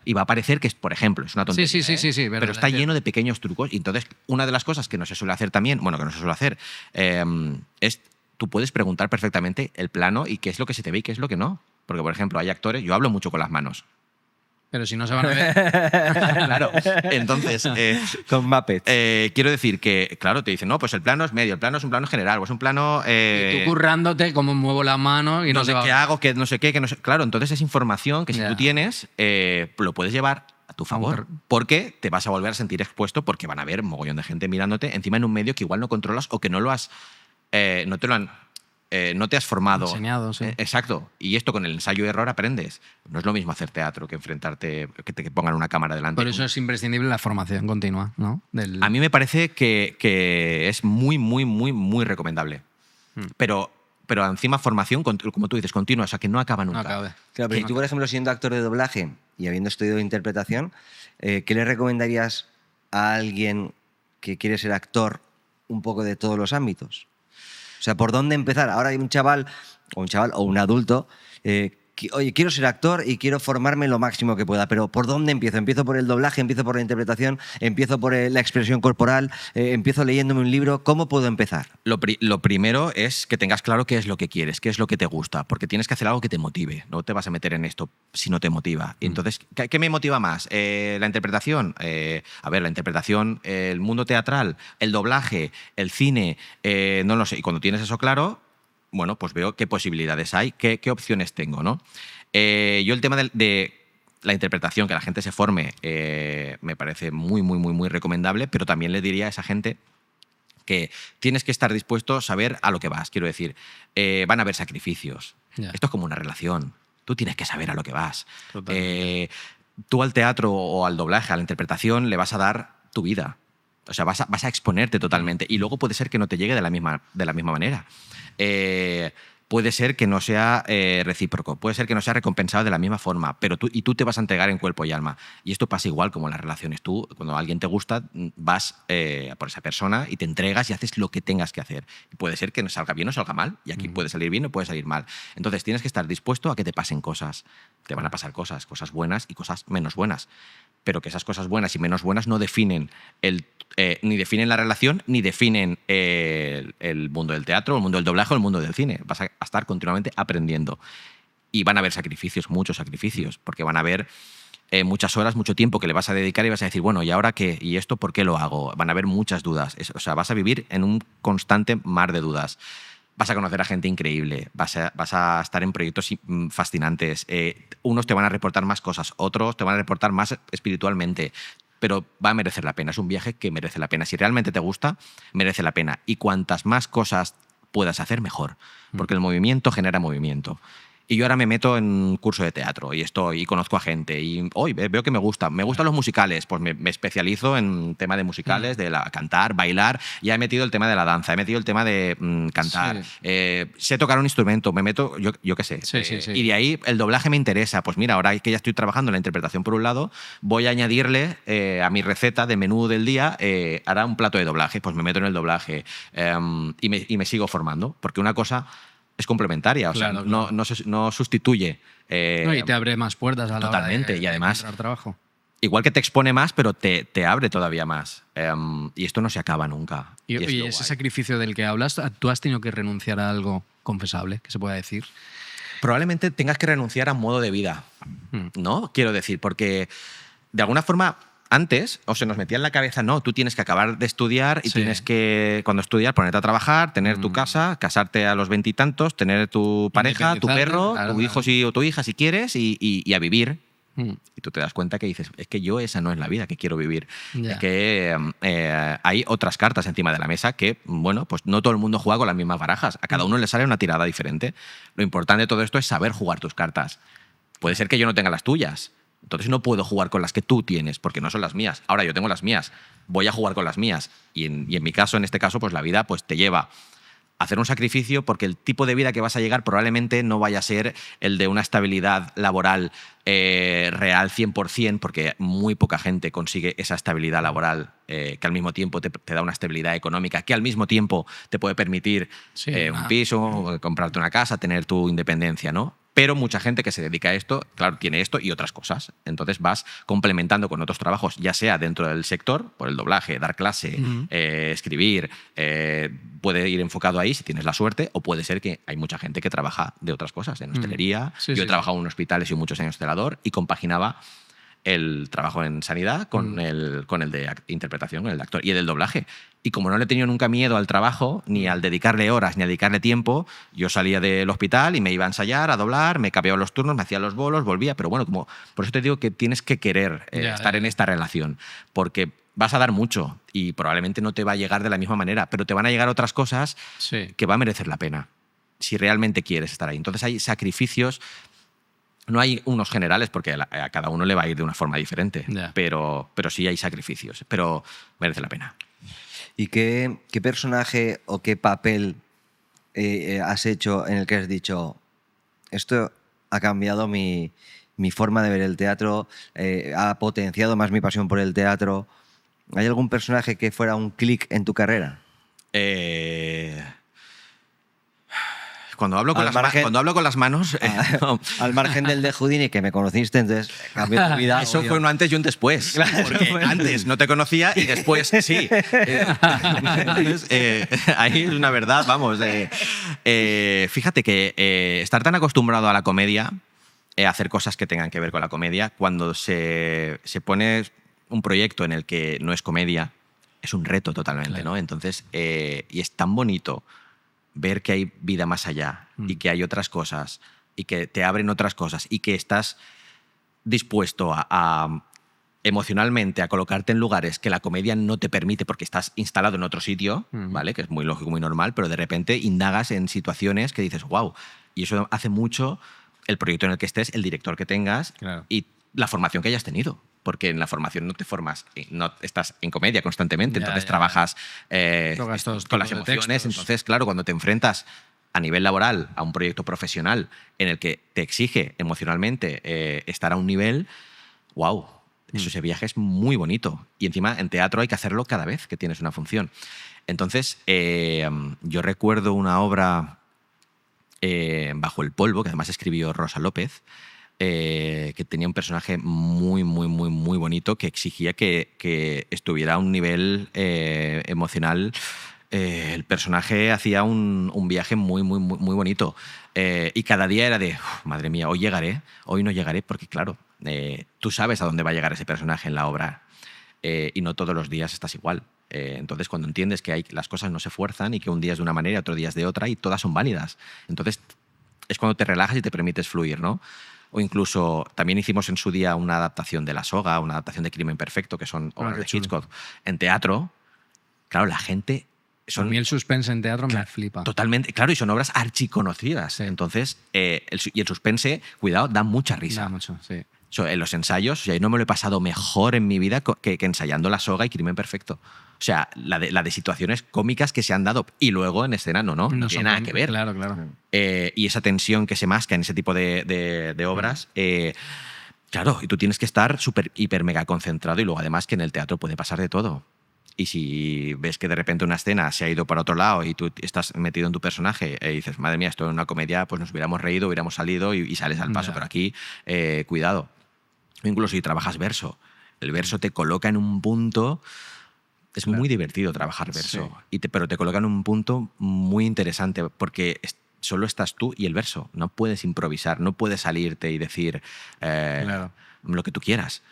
y va a parecer que, por ejemplo, es una tontería, sí, pero está lleno de pequeños trucos. Y entonces, una de las cosas que no se suele hacer también, que no se suele hacer, es tú puedes preguntar perfectamente el plano y qué es lo que se te ve y qué es lo que no. Porque, por ejemplo, hay actores, yo hablo mucho con las manos. Pero si no se van a ver. Claro. Entonces, con Muppets. Quiero decir que, claro, te dicen, no, pues el plano es medio, el plano es un plano general, o es un plano... y tú currándote cómo muevo la mano y no sé qué hago, que no sé qué, que no sé... Claro, entonces es información que si tú tienes, lo puedes llevar a tu favor, porque te vas a volver a sentir expuesto porque van a ver mogollón de gente mirándote encima en un medio que igual no controlas o que no lo has... no te has formado. Enseñado, sí. Exacto. Y esto con el ensayo y error aprendes. No es lo mismo hacer teatro que enfrentarte, que te pongan una cámara delante. Por eso es imprescindible la formación continua, ¿no? A mí me parece que es muy, muy, muy, muy recomendable. Pero encima formación, como tú dices, continua, o sea, que no acaba nunca. No acabe. Claro, pero tú, por ejemplo, siendo actor de doblaje y habiendo estudiado interpretación, ¿qué le recomendarías a alguien que quiere ser actor un poco de todos los ámbitos? O sea, ¿por dónde empezar? Ahora hay un chaval o un adulto que oye, quiero ser actor y quiero formarme lo máximo que pueda, pero ¿por dónde empiezo? ¿Empiezo por el doblaje? ¿Empiezo por la interpretación? ¿Empiezo por la expresión corporal? ¿Empiezo leyéndome un libro? ¿Cómo puedo empezar? Lo primero es que tengas claro qué es lo que quieres, qué es lo que te gusta, porque tienes que hacer algo que te motive. No te vas a meter en esto si no te motiva. Entonces, ¿qué me motiva más? ¿La interpretación? A ver, la interpretación, el mundo teatral, el doblaje, el cine, no lo sé. Y cuando tienes eso claro, bueno, pues veo qué posibilidades hay, qué opciones tengo, ¿no? Yo el tema de la interpretación, que la gente se forme, me parece muy, muy, muy, muy recomendable, pero también le diría a esa gente que tienes que estar dispuesto a saber a lo que vas. Quiero decir, van a haber sacrificios. Ya. Esto es como una relación. Tú tienes que saber a lo que vas. Totalmente. Tú al teatro o al doblaje, a la interpretación, le vas a dar tu vida. O sea, vas a exponerte totalmente. Y luego puede ser que no te llegue de la misma manera. Puede ser que no sea recíproco, puede ser que no sea recompensado de la misma forma, pero tú te vas a entregar en cuerpo y alma. Y esto pasa igual como en las relaciones. Tú, cuando alguien te gusta, vas por esa persona y te entregas y haces lo que tengas que hacer. Y puede ser que no salga bien o salga mal, y aquí puede salir bien o puede salir mal. Entonces tienes que estar dispuesto a que te pasen cosas. Te van a pasar cosas buenas y cosas menos buenas. Pero que esas cosas buenas y menos buenas no definen ni definen la relación, ni definen el mundo del teatro, el mundo del doblaje o el mundo del cine. Vas a estar continuamente aprendiendo. Y van a haber sacrificios, muchos sacrificios, porque van a haber muchas horas, mucho tiempo que le vas a dedicar y vas a decir, bueno, ¿y ahora qué? ¿Y esto por qué lo hago? Van a haber muchas dudas. O sea, vas a vivir en un constante mar de dudas. Vas a conocer a gente increíble, vas a estar en proyectos fascinantes. Unos te van a reportar más cosas, otros te van a reportar más espiritualmente, pero va a merecer la pena. Es un viaje que merece la pena. Si realmente te gusta, merece la pena. Y cuantas más cosas puedas hacer, mejor, porque el movimiento genera movimiento. Y yo ahora me meto en un curso de teatro y conozco a gente y hoy veo que me gustan los musicales, pues me especializo en tema de musicales, de cantar, bailar. Ya he metido el tema de la danza, he metido el tema de cantar, sé tocar un instrumento, me meto, yo qué sé. Sí. Y de ahí el doblaje me interesa. Pues mira, ahora que ya estoy trabajando en la interpretación por un lado, voy a añadirle a mi receta de menú del día, hará un plato de doblaje, pues me meto en el doblaje y me sigo formando, porque una cosa es complementaria, o sea, no sustituye. Y te abre más puertas a la totalmente, hora de y además encontrar trabajo. Igual que te expone más, pero te abre todavía más. Y esto no se acaba nunca. Y ese sacrificio del que hablas, ¿tú has tenido que renunciar a algo confesable, que se pueda decir? Probablemente tengas que renunciar a un modo de vida, ¿no? Quiero decir, porque de alguna forma antes, o se nos metía en la cabeza, no, tú tienes que acabar de estudiar y tienes que, cuando estudiar, ponerte a trabajar, tener tu casa, casarte a los 20 y tantos, tener tu pareja, tu perro, tu hijo o tu hija si quieres y a vivir. Y tú te das cuenta que dices, es que esa no es la vida que quiero vivir. Ya. Es que hay otras cartas encima de la mesa que, bueno, pues no todo el mundo juega con las mismas barajas. A cada uno le sale una tirada diferente. Lo importante de todo esto es saber jugar tus cartas. Puede ser que yo no tenga las tuyas. Entonces no puedo jugar con las que tú tienes, porque no son las mías. Ahora yo tengo las mías, voy a jugar con las mías. Y en mi caso, en este caso, pues la vida pues, te lleva a hacer un sacrificio porque el tipo de vida que vas a llegar probablemente no vaya a ser el de una estabilidad laboral real 100%, porque muy poca gente consigue esa estabilidad laboral que al mismo tiempo te da una estabilidad económica, que al mismo tiempo te puede permitir un piso, comprarte una casa, tener tu independencia, ¿no? Pero mucha gente que se dedica a esto, claro, tiene esto y otras cosas. Entonces vas complementando con otros trabajos, ya sea dentro del sector, por el doblaje, dar clase, escribir, puede ir enfocado ahí si tienes la suerte, o puede ser que hay mucha gente que trabaja de otras cosas, en hostelería. Yo he trabajado en hospitales y muchos años celador y compaginaba el trabajo en sanidad con el de interpretación, con el de actor y el del doblaje. Y como no le he tenido nunca miedo al trabajo, ni al dedicarle horas, ni a dedicarle tiempo, yo salía del hospital y me iba a ensayar, a doblar, me cambiaba los turnos, me hacía los bolos, volvía. Pero bueno, por eso te digo que tienes que querer estar en esta relación, porque vas a dar mucho y probablemente no te va a llegar de la misma manera, pero te van a llegar otras cosas que va a merecer la pena, si realmente quieres estar ahí. Entonces hay sacrificios. No hay unos generales porque a cada uno le va a ir de una forma diferente, pero sí hay sacrificios, pero merece la pena. ¿Y qué personaje o qué papel has hecho en el que has dicho, esto ha cambiado mi forma de ver el teatro, ha potenciado más mi pasión por el teatro? ¿Hay algún personaje que fuera un clic en tu carrera? Cuando hablo con, cuando hablo con las manos... no. Al margen del de Houdini, que me conociste, entonces cambió tu vida. Eso fue un antes y un después. Claro, porque antes no te conocía y después sí. Entonces, ahí es una verdad, vamos. Fíjate que estar tan acostumbrado a la comedia, hacer cosas que tengan que ver con la comedia, cuando se pone un proyecto en el que no es comedia, es un reto totalmente, claro. ¿no? Entonces, y es tan bonito ver que hay vida más allá y que hay otras cosas y que te abren otras cosas y que estás dispuesto a emocionalmente a colocarte en lugares que la comedia no te permite porque estás instalado en otro sitio, ¿vale? Que es muy lógico, muy normal, pero de repente indagas en situaciones que dices, wow, y eso hace mucho el proyecto en el que estés, el director que tengas, claro. y la formación que hayas tenido. Porque en la formación no te formas, no estás en comedia constantemente, entonces trabajas con las emociones. Entonces, claro, cuando te enfrentas a nivel laboral a un proyecto profesional en el que te exige emocionalmente estar a un nivel, wow, ese viaje es muy bonito. Y encima en teatro hay que hacerlo cada vez que tienes una función. Entonces, yo recuerdo una obra Bajo el polvo, que además escribió Rosa López, que tenía un personaje muy, muy, muy, muy bonito que exigía que estuviera a un nivel emocional. El personaje hacía un viaje muy, muy, muy, muy bonito. Y cada día era de, madre mía, hoy llegaré, hoy no llegaré, porque claro, tú sabes a dónde va a llegar ese personaje en la obra y no todos los días estás igual. Entonces, cuando entiendes que las cosas no se fuerzan y que un día es de una manera, otro día es de otra y todas son válidas, entonces es cuando te relajas y te permites fluir, ¿no? O incluso también hicimos en su día una adaptación de La Soga, una adaptación de Crimen Perfecto, que son obras de Hitchcock. En teatro, claro, la gente... A mí el suspense en teatro me flipa. Totalmente, claro, y son obras archiconocidas. Sí. Entonces, y el suspense, cuidado, da mucha risa. Da mucho, sí. En los ensayos, no me lo he pasado mejor en mi vida que ensayando La Soga y Crimen Perfecto. O sea, la de situaciones cómicas que se han dado y luego en escena no tiene nada que ver. Claro, claro. Y esa tensión que se masca en ese tipo de obras, claro, y tú tienes que estar súper, hiper, mega concentrado y luego además que en el teatro puede pasar de todo. Y si ves que de repente una escena se ha ido para otro lado y tú estás metido en tu personaje y dices, madre mía, esto es una comedia, pues nos hubiéramos reído, hubiéramos salido y sales al paso. Pero aquí, cuidado. Incluso si trabajas verso, el verso te coloca en un punto... Es muy divertido trabajar verso, pero te coloca en un punto muy interesante porque solo estás tú y el verso. No puedes improvisar, no puedes salirte y decir lo que tú quieras.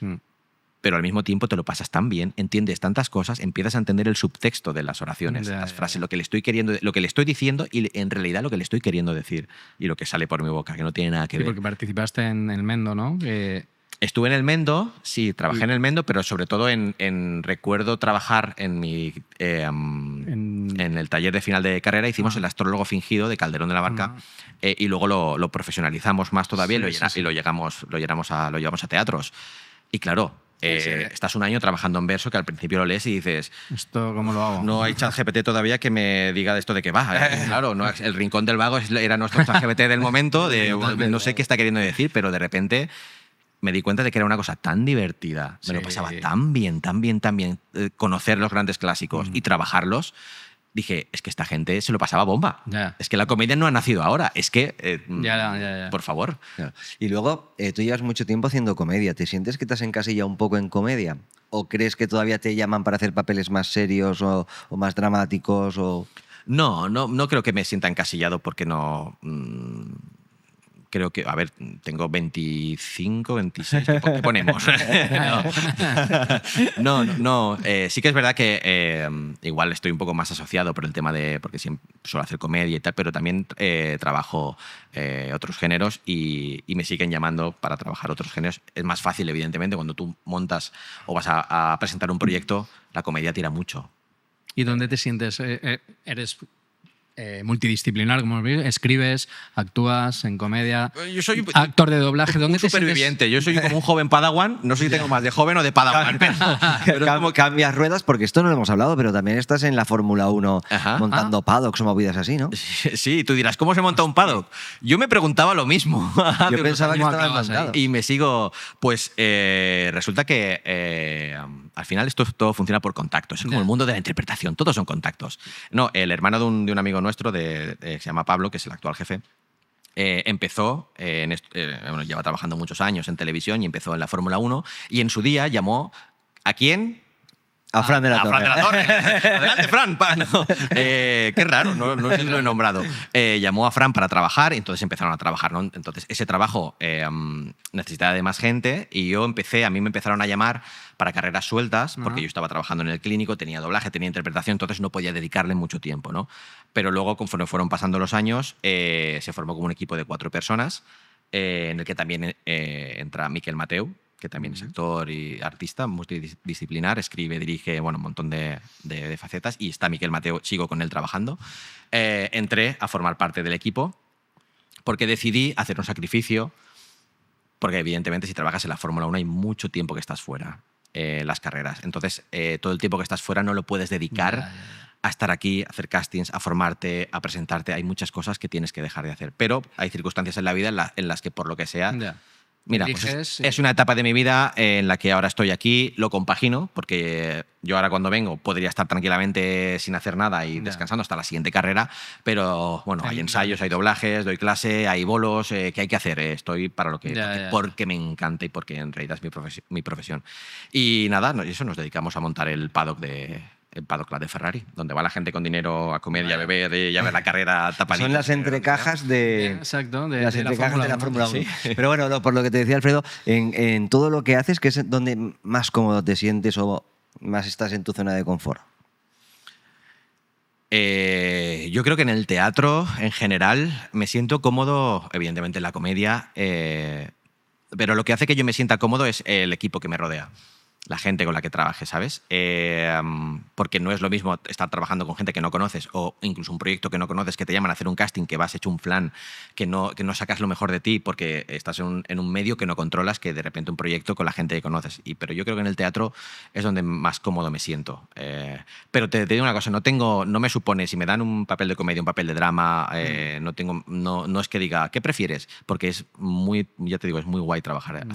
Pero al mismo tiempo te lo pasas tan bien, entiendes tantas cosas, empiezas a entender el subtexto de las oraciones, las frases, lo que le estoy diciendo y en realidad lo que le estoy queriendo decir y lo que sale por mi boca, que no tiene nada que ver. Porque participaste en el Mendo, ¿no? Estuve en el Mendo, sí, trabajé en el Mendo, pero sobre todo recuerdo trabajar en el taller de final de carrera. Hicimos El astrólogo fingido de Calderón de la Barca y luego lo profesionalizamos más todavía y lo llevamos a teatros. Y claro, estás un año trabajando en verso que al principio lo lees y dices... ¿Esto cómo lo hago? No hay ChatGPT todavía que me diga de esto de qué va. Claro, no, el Rincón del Vago era nuestro ChatGPT del momento, no sé qué está queriendo decir, pero de repente... me di cuenta de que era una cosa tan divertida, me lo pasaba tan bien, conocer los grandes clásicos y trabajarlos. Dije, es que esta gente se lo pasaba bomba. Es que la comedia no ha nacido ahora, es que, por favor. Y luego, tú llevas mucho tiempo haciendo comedia. ¿Te sientes que te has encasillado un poco en comedia? ¿O crees que todavía te llaman para hacer papeles más serios o más dramáticos? No creo que me sienta encasillado porque no... creo que, a ver, tengo 25, 26, ¿qué ponemos? No. Sí que es verdad que igual estoy un poco más asociado por el tema porque siempre suelo hacer comedia y tal, pero también trabajo otros géneros y me siguen llamando para trabajar otros géneros. Es más fácil, evidentemente, cuando tú montas o vas a presentar un proyecto, la comedia tira mucho. ¿Y dónde te sientes? ¿Eres multidisciplinar, como ves? ¿Escribes, actúas en comedia? Yo soy actor de doblaje. ¿Dónde te superviviente. Sientes? Yo soy como un joven Padawan. No sé si tengo más de joven o de Padawan. Pero cambias ruedas, porque esto no lo hemos hablado, pero también estás en la Fórmula 1 montando paddocks o movidas así, ¿no? Sí, tú dirás, ¿cómo se monta un paddock? Yo me preguntaba lo mismo. Yo pensaba que estaba montado. Y me sigo... Pues resulta que al final esto todo funciona por contactos. Es como el mundo de la interpretación. Todos son contactos. No, el hermano de un amigo nuestro nuestro, se llama Pablo, que es el actual jefe, empezó, bueno, lleva trabajando muchos años en televisión y empezó en la Fórmula 1 y en su día llamó ¿a quién? A Fran de la Torre. Fran de la Torre. Adelante, Fran. No. Qué raro, no sé si lo he nombrado. Llamó a Fran para trabajar y entonces empezaron a trabajar, ¿no? Entonces ese trabajo necesitaba de más gente y a mí me empezaron a llamar para carreras sueltas porque yo estaba trabajando en el clínico, tenía doblaje, tenía interpretación, entonces no podía dedicarle mucho tiempo, ¿no? Pero luego, conforme fueron pasando los años, se formó como un equipo de 4 personas en el que también entra Miquel Mateu, que también es actor y artista, multidisciplinar, escribe, dirige, bueno, un montón de facetas, y está Miquel Mateu, sigo con él trabajando. Entré a formar parte del equipo porque decidí hacer un sacrificio, porque evidentemente si trabajas en la Fórmula 1 hay mucho tiempo que estás fuera, las carreras. Entonces, todo el tiempo que estás fuera no lo puedes dedicar a estar aquí, a hacer castings, a formarte, a presentarte. Hay muchas cosas que tienes que dejar de hacer. Pero hay circunstancias en la vida en las que, por lo que sea... Mira, pues es una etapa de mi vida en la que ahora estoy aquí, lo compagino, porque yo ahora cuando vengo podría estar tranquilamente sin hacer nada y descansando hasta la siguiente carrera, pero bueno, hay ensayos, hay doblajes, doy clase, hay bolos, ¿qué hay que hacer? Estoy para lo que... porque me encanta y porque en realidad es mi profesión. Y nada, eso nos dedicamos a montar el paddock la de Ferrari, donde va la gente con dinero a comer y a beber y a ver la carrera tapadita. Son las entrecajas de, exacto, las entrecajas de la Fórmula 1. Sí. Pero bueno, por lo que te decía Alfredo, en todo lo que haces, ¿qué es donde más cómodo te sientes o más estás en tu zona de confort? Yo creo que en el teatro, en general, me siento cómodo, evidentemente en la comedia, pero lo que hace que yo me sienta cómodo es el equipo que me rodea. La gente con la que trabaje, ¿sabes? Porque no es lo mismo estar trabajando con gente que no conoces o incluso un proyecto que no conoces, que te llaman a hacer un casting, que vas hecho un flan, que no sacas lo mejor de ti porque estás en un medio que no controlas, que de repente un proyecto con la gente que conoces. Pero yo creo que en el teatro es donde más cómodo me siento. Pero te digo una cosa, no me supone, si me dan un papel de comedia, un papel de drama, no es que diga, ¿qué prefieres? Porque es muy, ya te digo, es muy guay trabajar.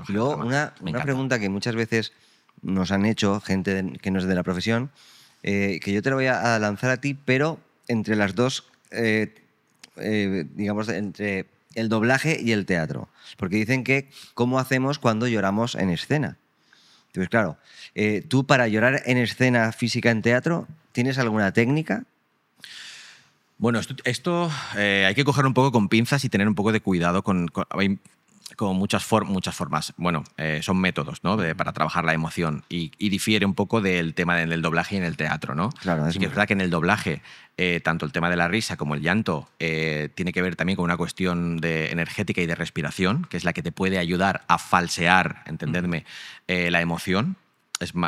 Y luego una pregunta que muchas veces nos han hecho gente que no es de la profesión, que yo te la voy a lanzar a ti, pero entre las dos, digamos, entre el doblaje y el teatro. Porque dicen que cómo hacemos cuando lloramos en escena. Entonces, claro, tú para llorar en escena física en teatro, ¿tienes alguna técnica? Bueno, esto hay que coger un poco con pinzas y tener un poco de cuidado con muchas formas. Bueno, son métodos, ¿no? para trabajar la emoción y difiere un poco del tema del doblaje y en el teatro, ¿no? Claro, Así que es verdad que en el doblaje tanto el tema de la risa como el llanto tiene que ver también con una cuestión de energética y de respiración, que es la que te puede ayudar a falsear, entendedme, la emoción.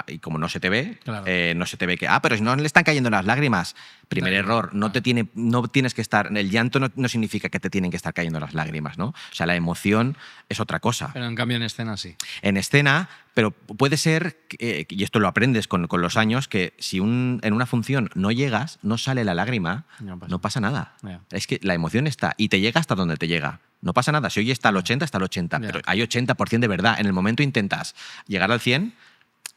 Y como no se te ve, claro. No se te ve que, pero si no le están cayendo las lágrimas. Primer error, no tienes que estar, el llanto no significa que te tienen que estar cayendo las lágrimas, ¿no? O sea, la emoción es otra cosa. Pero en cambio en escena sí. En escena, pero puede ser, y esto lo aprendes con los años, que si en una función no llegas, no sale la lágrima, no pasa nada. Yeah. Es que la emoción está y te llega hasta donde te llega. No pasa nada. Si hoy está al 80, está al 80. Yeah. Pero hay 80% de verdad. En el momento intentas llegar al 100%,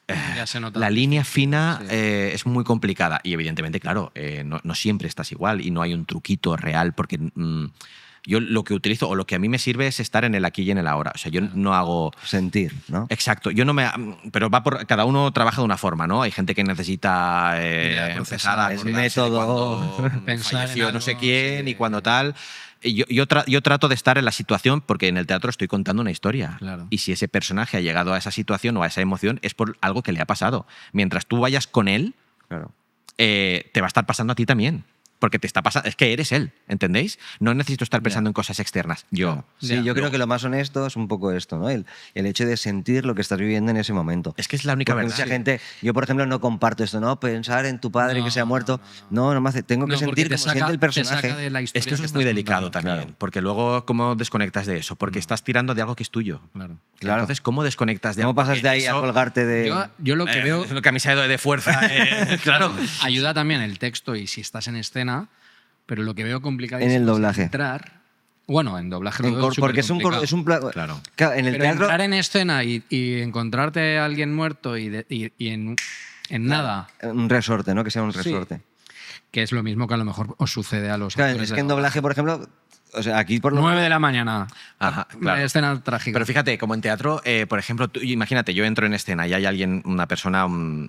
ya se nota. la línea fina es muy complicada y evidentemente, claro, no siempre estás igual y no hay un truquito real porque yo lo que utilizo o lo que a mí me sirve es estar en el aquí y en el ahora. O sea, yo no hago... Sentir, ¿no? Exacto. Yo no me... Pero cada uno trabaja de una forma, ¿no? Hay gente que necesita empezar el método, pensar falleció en no sé algo, quién sí. y cuando tal... Yo trato de estar en la situación porque en el teatro estoy contando una historia. Claro. Y si ese personaje ha llegado a esa situación o a esa emoción es por algo que le ha pasado. Mientras tú vayas con él, Claro. te va a estar pasando a ti también. Porque te está pasando, es que eres él, ¿entendéis? No necesito estar pensando en cosas externas. Yo. Sí, yo creo que lo más honesto es un poco esto, ¿no? El hecho de sentir lo que estás viviendo en ese momento. Es que es la única Porque verdad. mucha gente, yo por ejemplo no comparto esto, ¿no? Pensar en tu padre que se ha muerto. No me hace, tengo que No, porque sentir te como siente el te saca personaje. de la historia Es que eso es estás muy delicado contando. también. Claro. Porque luego, ¿cómo desconectas de eso? Porque estás tirando de algo que es tuyo. Claro. Claro. Entonces, ¿cómo desconectas de ¿Cómo algo? pasas de ahí a Eso- colgarte de...? Yo lo que veo Lo que a mí se ha ido de fuerza. Claro. ayuda también el texto y si estás en escena, pero lo que veo complicado En el doblaje. entrar. Bueno, en doblaje En lo veo porque es un supercomplicado. Claro. En el Pero teatro entrar en escena y encontrarte a alguien muerto y en nada. un resorte, ¿no? Que sea un resorte. que es lo mismo que a lo mejor os sucede a los Claro, actores es que de en doblaje, por ejemplo, o sea, aquí por lo 9 de la mañana. Ajá, claro. Escena trágica. Pero fíjate, como en teatro, por ejemplo, imagínate, yo entro en escena y hay alguien, una persona, un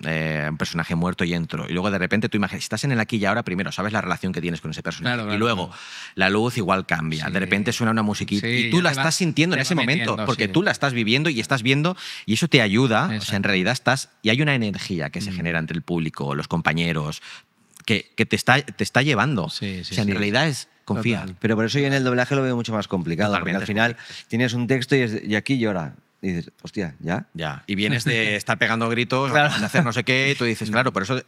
personaje muerto y entro. Y luego de repente tú imaginas, si estás en el aquí y ahora, primero sabes la relación que tienes con ese personaje. Claro, y luego la luz igual cambia. Sí. De repente suena una musiquita Sí, y tú ya la te va- estás sintiendo en te ese va momento. metiendo, Porque sí. tú la estás viviendo y estás viendo y eso te ayuda. O sea, en Exacto. realidad estás... Y hay una energía que se genera entre el público, los compañeros, que te está llevando. Sí, sí, o sea, en sí. realidad es... Confía. Total. Pero por eso yo en el doblaje lo veo mucho más complicado, Totalmente, porque al final tienes un texto y aquí llora. Y dices, hostia, ¿ya? Ya. Y vienes de estar pegando gritos, Claro. de hacer no sé qué, y tú dices, claro, por eso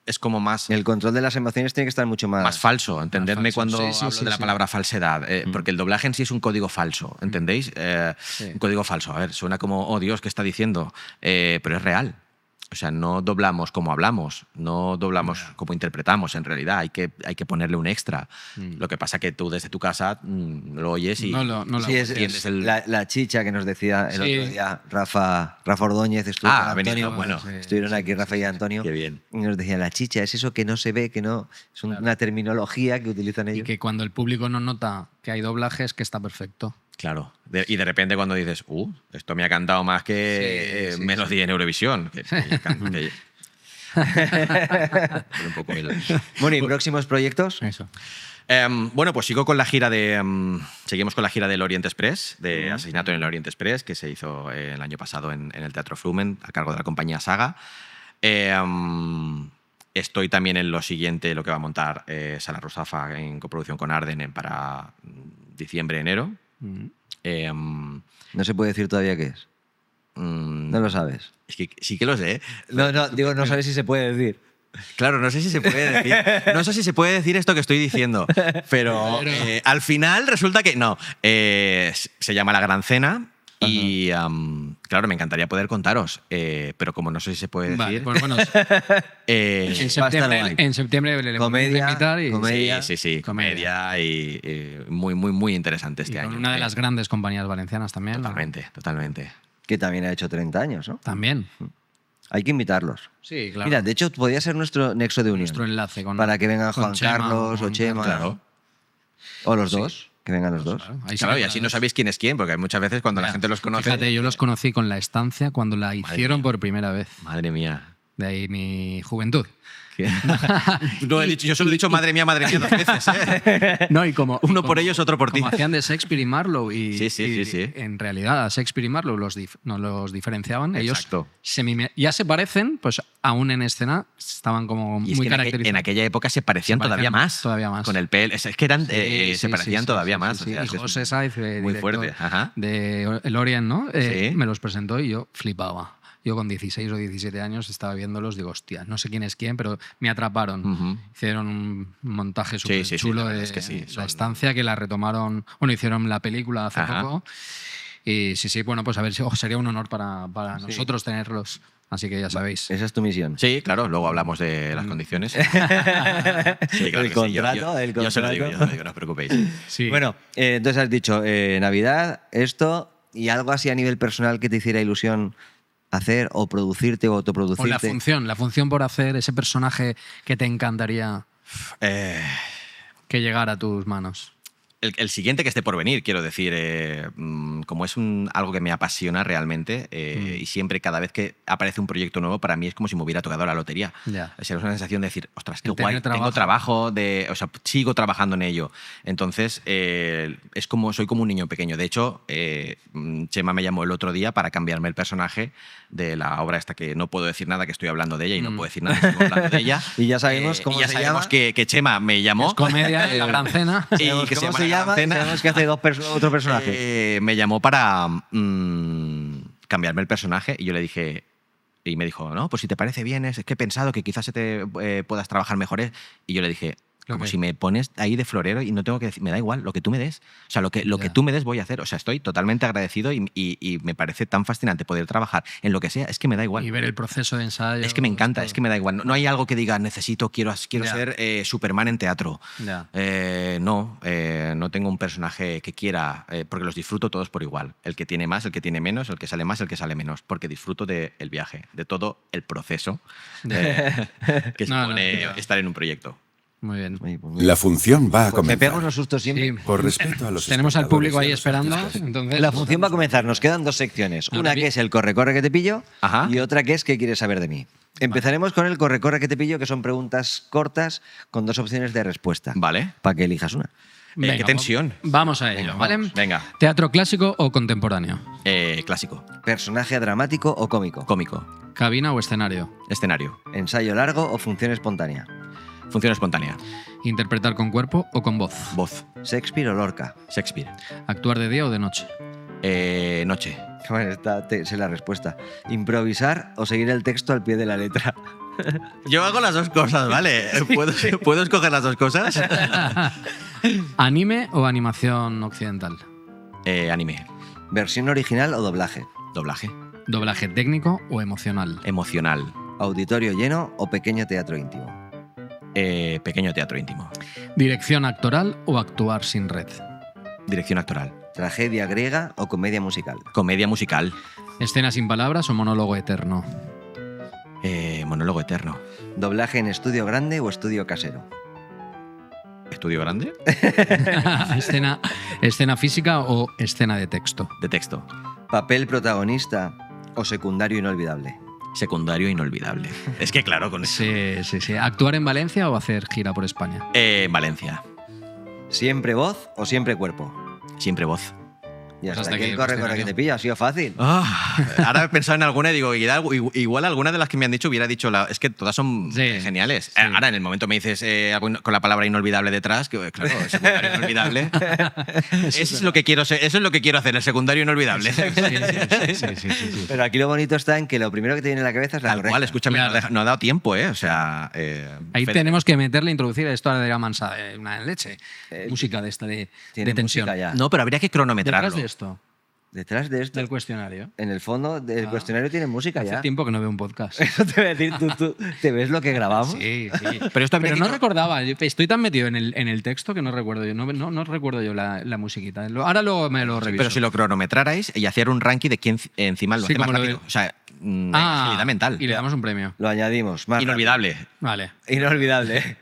es como más... El control de las emociones tiene que estar mucho más... Más falso, entenderme falso. cuando Sí, sí, hablo sí, de la sí. palabra falsedad, porque el doblaje en sí es un código falso, ¿entendéis? Un código falso, a ver, suena como, oh Dios, ¿qué está diciendo? Pero es real. O sea, no doblamos como hablamos, no doblamos como interpretamos, en realidad hay que ponerle un extra. Lo que pasa que tú desde tu casa lo oyes y No lo Sí, es entiendes el... la chicha que nos decía el Sí. otro día Rafa Ordóñez, estuvo Ah, con ha venido, Antonio, bueno. Sí. estuvieron aquí Rafa y Antonio, Qué bien. y nos decía, la chicha es eso que no se ve, que no, es una terminología que utilizan Y ellos. que cuando el público no nota que hay doblajes, que está perfecto. Claro. Y de repente cuando dices, esto me ha cantado más que Sí, sí, Melodía en Eurovisión. Un poco Bueno, ¿y próximos proyectos? Eso. Bueno, pues sigo con la gira seguimos con la gira del Orient Express, de Asesinato en el Orient Express, que se hizo el año pasado en el Teatro Flumen, a cargo de la compañía Saga. Estoy también en lo siguiente, lo que va a montar Sala Ruzafa en coproducción con Arden para diciembre, enero. No se puede decir todavía qué es. No lo sabes. Es que sí que lo sé, ¿eh? No, digo, no sabes si se puede decir. Claro, no sé si se puede decir. No sé si se puede decir esto que estoy diciendo, pero al final resulta que no. Se llama La Gran Cena y claro, me encantaría poder contaros, pero como no sé si se puede decir. Vale, pues bueno, eh, en septiembre le Comedia, vamos a invitar y comedia. sí, comedia y muy, muy, muy interesante este y con año. una de las grandes compañías valencianas también. ¿no? Totalmente. Que también ha hecho 30 años, ¿no? También. Hay que invitarlos. Sí, claro. Mira, de hecho, podría ser nuestro nexo de unión. Nuestro enlace con... Para que vengan con Juan Chema, Carlos o con Chema. Claro. O los dos. Que vengan los dos. Claro, ahí sí Claro, que y así no las- sabéis quién es quién, porque hay muchas veces cuando la Ya. gente los conoce. Fíjate, yo los conocí con La Estancia cuando la hicieron por primera vez. Madre mía. De ahí mi juventud. No he dicho, yo solo he dicho madre mía, 2 veces. ¿eh? No, y como Uno por ellos, otro por ti. Como hacían de Shakespeare y Marlowe y, Sí. en realidad a Shakespeare y Marlowe no los diferenciaban. Exacto. Ellos ya se parecen, pues aún en escena estaban como Y es muy que caracterizados. en aquella época se parecían todavía más. todavía más. Con el pelo. Es que eran, Sí, se parecían todavía más. sí, o sea, y es que es José Saiz, muy fuerte. Ajá. de El Orient, ¿no? Sí. Me los presentó y yo flipaba. Yo con 16 o 17 años estaba viéndolos, digo, hostia, no sé quién es quién, pero me atraparon. Ujú. Hicieron un montaje súper sí, chulo la verdad de es que sí, La son- Estancia, que la retomaron, bueno, hicieron la película hace Ajá. poco. Y sí, bueno, pues a ver, sería un honor para nosotros tenerlos. Así que ya sabéis. Esa es tu misión. Sí, claro, luego hablamos de las condiciones. Sí, claro El que sí, contrato, el yo se lo digo, contrato. no os preocupéis. Sí. Bueno, entonces has dicho Navidad, esto y algo así a nivel personal que te hiciera ilusión hacer o producirte o O autoproducirte. la función por hacer ese personaje que te encantaría Eh, que llegara a tus manos. el siguiente que esté por venir, quiero decir, como es algo que me apasiona realmente, y siempre, cada vez que aparece un proyecto nuevo, para mí es como si me hubiera tocado la lotería. Ya. O sea, es una sensación de decir, ostras, qué El tener guay, tengo trabajo. trabajo, o sea, sigo trabajando en ello. Entonces, es como, soy como un niño pequeño. De hecho, Chema me llamó el otro día para cambiarme el personaje de la obra esta, que no puedo decir nada, que estoy hablando de ella y no puedo decir nada, que estoy hablando de ella. Y ya sabemos cómo y ya se sabemos llama. que Chema me llamó. Es comedia, La Gran Cena. Y Sabemos que cómo se se llama llama, La Cena. sabemos que hace otro personaje. Me llamó para cambiarme el personaje y yo le dije, y me dijo, no, pues si te parece bien, es que he pensado que quizás puedas trabajar mejor. Y yo le dije, como si me pones ahí de florero y no tengo que decir, me da igual, lo que tú me des. O sea, lo que tú me des voy a hacer. O sea, estoy totalmente agradecido y me parece tan fascinante poder trabajar en lo que sea, es que me da igual. Y ver el proceso de ensayo. Es que me encanta, todo. es que me da igual. No hay algo que diga, quiero Ya. ser Superman en teatro. Ya. No tengo un personaje que quiera, porque los disfruto todos por igual. El que tiene más, el que tiene menos, el que sale más, el que sale menos. Porque disfruto del viaje, de todo el proceso que No, supone no, estar en un proyecto. Muy bien. Oye, pues La función va a me pego comenzar. unos sustos siempre. Sí. Por respeto a los Tenemos al público ahí espectadores esperando. de los Entonces, La función va a comenzar. Nos quedan dos secciones. Una que es el corre-corre que te pillo Ajá. y otra que es qué quieres saber de mí. Empezaremos con el corre-corre que te pillo, que son preguntas cortas con dos opciones de respuesta. Vale. Para que elijas una. venga, qué tensión. Vamos a ello, Venga, ¿vale? vamos. Venga. ¿Teatro clásico o contemporáneo? Clásico. Personaje dramático o cómico. Cómico. ¿Cabina o escenario? Escenario. Ensayo largo o función espontánea. Función espontánea. ¿Interpretar con cuerpo o con voz? Voz. Shakespeare o Lorca. Shakespeare. ¿Actuar de día o de noche? Noche. Bueno, esta sé la respuesta. Improvisar o seguir el texto al pie de la letra. Yo hago las dos cosas, ¿vale? ¿Puedo escoger las dos cosas? ¿Anime o animación occidental? Anime. Versión original o doblaje. Doblaje. ¿Doblaje técnico o emocional? Emocional. Auditorio lleno o pequeño teatro íntimo. Pequeño teatro íntimo. ¿Dirección actoral o actuar sin red? Dirección actoral. Tragedia griega o comedia musical. Comedia musical. ¿Escena sin palabras o monólogo eterno? Monólogo eterno. Doblaje en estudio grande o estudio casero. ¿Estudio grande? ¿Escena física o escena de texto? De texto. Papel protagonista o secundario inolvidable. Secundario inolvidable. Es que claro, con eso. Sí. ¿Actuar en Valencia o hacer gira por España? Valencia. Siempre voz o siempre cuerpo. Siempre voz. Y Pues hasta hasta aquí aquí el el corre-corre que cuestionario. te pillo. Ha sido fácil. Ahora he pensado en alguna y digo, igual alguna de las que me han dicho hubiera dicho, es que todas son Sí, geniales. sí. Ahora en el momento me dices con la palabra inolvidable detrás, que claro, el secundario inolvidable. Eso es lo que quiero ser, eso es lo que quiero hacer, el secundario inolvidable. Sí. Pero aquí lo bonito está en que lo primero que te viene a la cabeza es la Tal correcta. cual, escúchame, Claro. no ha dado tiempo, ¿eh? O sea. Ahí Fede- tenemos que meterle, introducir esto de la mansa, una leche. Música de esta de Tiene tensión. música ya. No, pero habría que cronometrarlo. Detrás de esto, Detrás de esto, del cuestionario. en el fondo del cuestionario tiene música Hace ya. tiempo que no veo un podcast. Eso te voy a decir, ¿tú te ves lo que grabamos? Sí. Pero esto habría Pero que no recordaba, estoy tan metido en el texto que no recuerdo yo. No recuerdo yo la musiquita. Ahora luego me lo reviso. Pero si lo cronometrarais y hacer un ranking de quién encima lo Sí, hace más como lo rápido. de- O sea, agilidad mental. Y le damos un premio. Lo añadimos. Más Inolvidable. Vale. rápido. Inolvidable.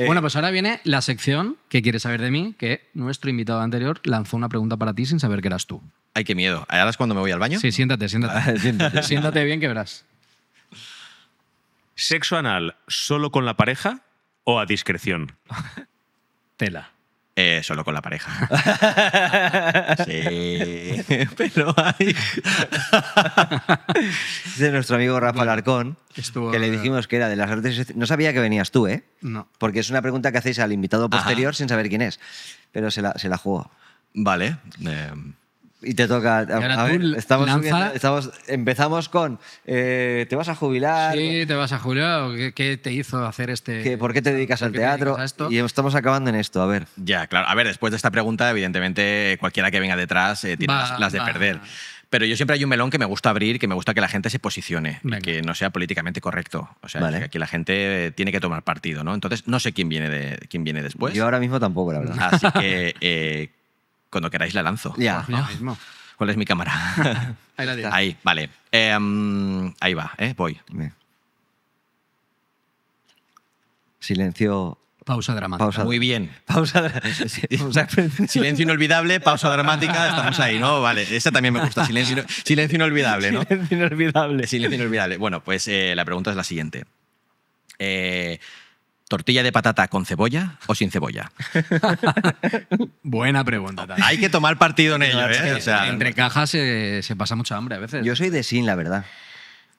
Bueno, pues ahora viene la sección que quieres saber de mí, que nuestro invitado anterior lanzó una pregunta para ti sin saber que eras tú. Ay, qué miedo. ¿Ahora es cuando me voy al baño? Sí, siéntate. Siéntate bien que verás. ¿Sexo anal solo con la pareja o a discreción? Tela. Solo con la pareja. Sí. Pero hay. Es de nuestro amigo Rafa Alarcón, Estuvo- que le dijimos que era de las artes. No sabía que venías tú, ¿eh? No. Porque es una pregunta que hacéis al invitado posterior sin saber quién es. Pero se la jugó. Vale. Y te toca. ahora A ver, tú estamos, lanza- empezamos con. ¿Te vas a jubilar? Sí, te vas a Julio. ¿Qué te hizo hacer este...? ¿Por qué te dedicas ¿Por al qué te teatro? dedicas a esto? Y estamos acabando en esto, a ver. Ya, claro. A ver, después de esta pregunta, evidentemente, cualquiera que venga detrás tiene las de perder. Pero yo siempre hay un melón que me gusta abrir, que me gusta que la gente se posicione Venga. y que no sea políticamente correcto. O sea, Vale. que aquí la gente tiene que tomar partido, ¿no? Entonces, no sé quién viene después. Yo ahora mismo tampoco, la verdad. Así que cuando queráis la lanzo. Ya. Ya mismo. ¿Cuál es mi cámara? Ahí la tienes. Ahí, vale. Ahí va, voy. Bien. Silencio. Pausa dramática. Pausa. Muy bien. Pausa. Silencio inolvidable, pausa dramática, estamos ahí, ¿no? Vale, esa también me gusta. Silencio inolvidable, ¿no? Silencio inolvidable. Silencio inolvidable. Bueno, pues la pregunta es la siguiente. ¿Tortilla de patata con cebolla o sin cebolla? Buena pregunta también. Hay que tomar partido en ello, es ¿eh? que O sea, Entre cajas se pasa mucha hambre a veces. Yo soy de sin, la verdad.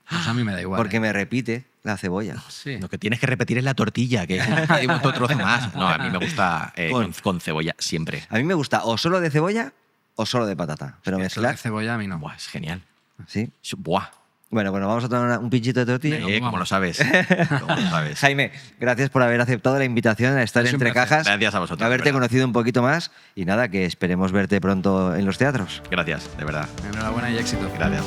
Pues a mí me da igual. Porque ¿eh? me repite la cebolla. Sí. lo que tienes que repetir es la tortilla, que hay otro trozo más. No, a mí me gusta con cebolla siempre. A mí me gusta o solo de cebolla o solo de patata. Pero Eso de mezclar. cebolla a mí no. Buah, es genial. Sí. Buah. Bueno, vamos a tomar un pinchito de tortilla. Venga. ¿Cómo lo sabes? ¿Cómo lo sabes? Jaime, gracias por haber aceptado la invitación a estar Es un entre placer. cajas. Gracias a vosotros, Haberte de verdad. conocido un poquito más y nada, que esperemos verte pronto en los teatros. Gracias, de verdad. Enhorabuena y éxito. Gracias.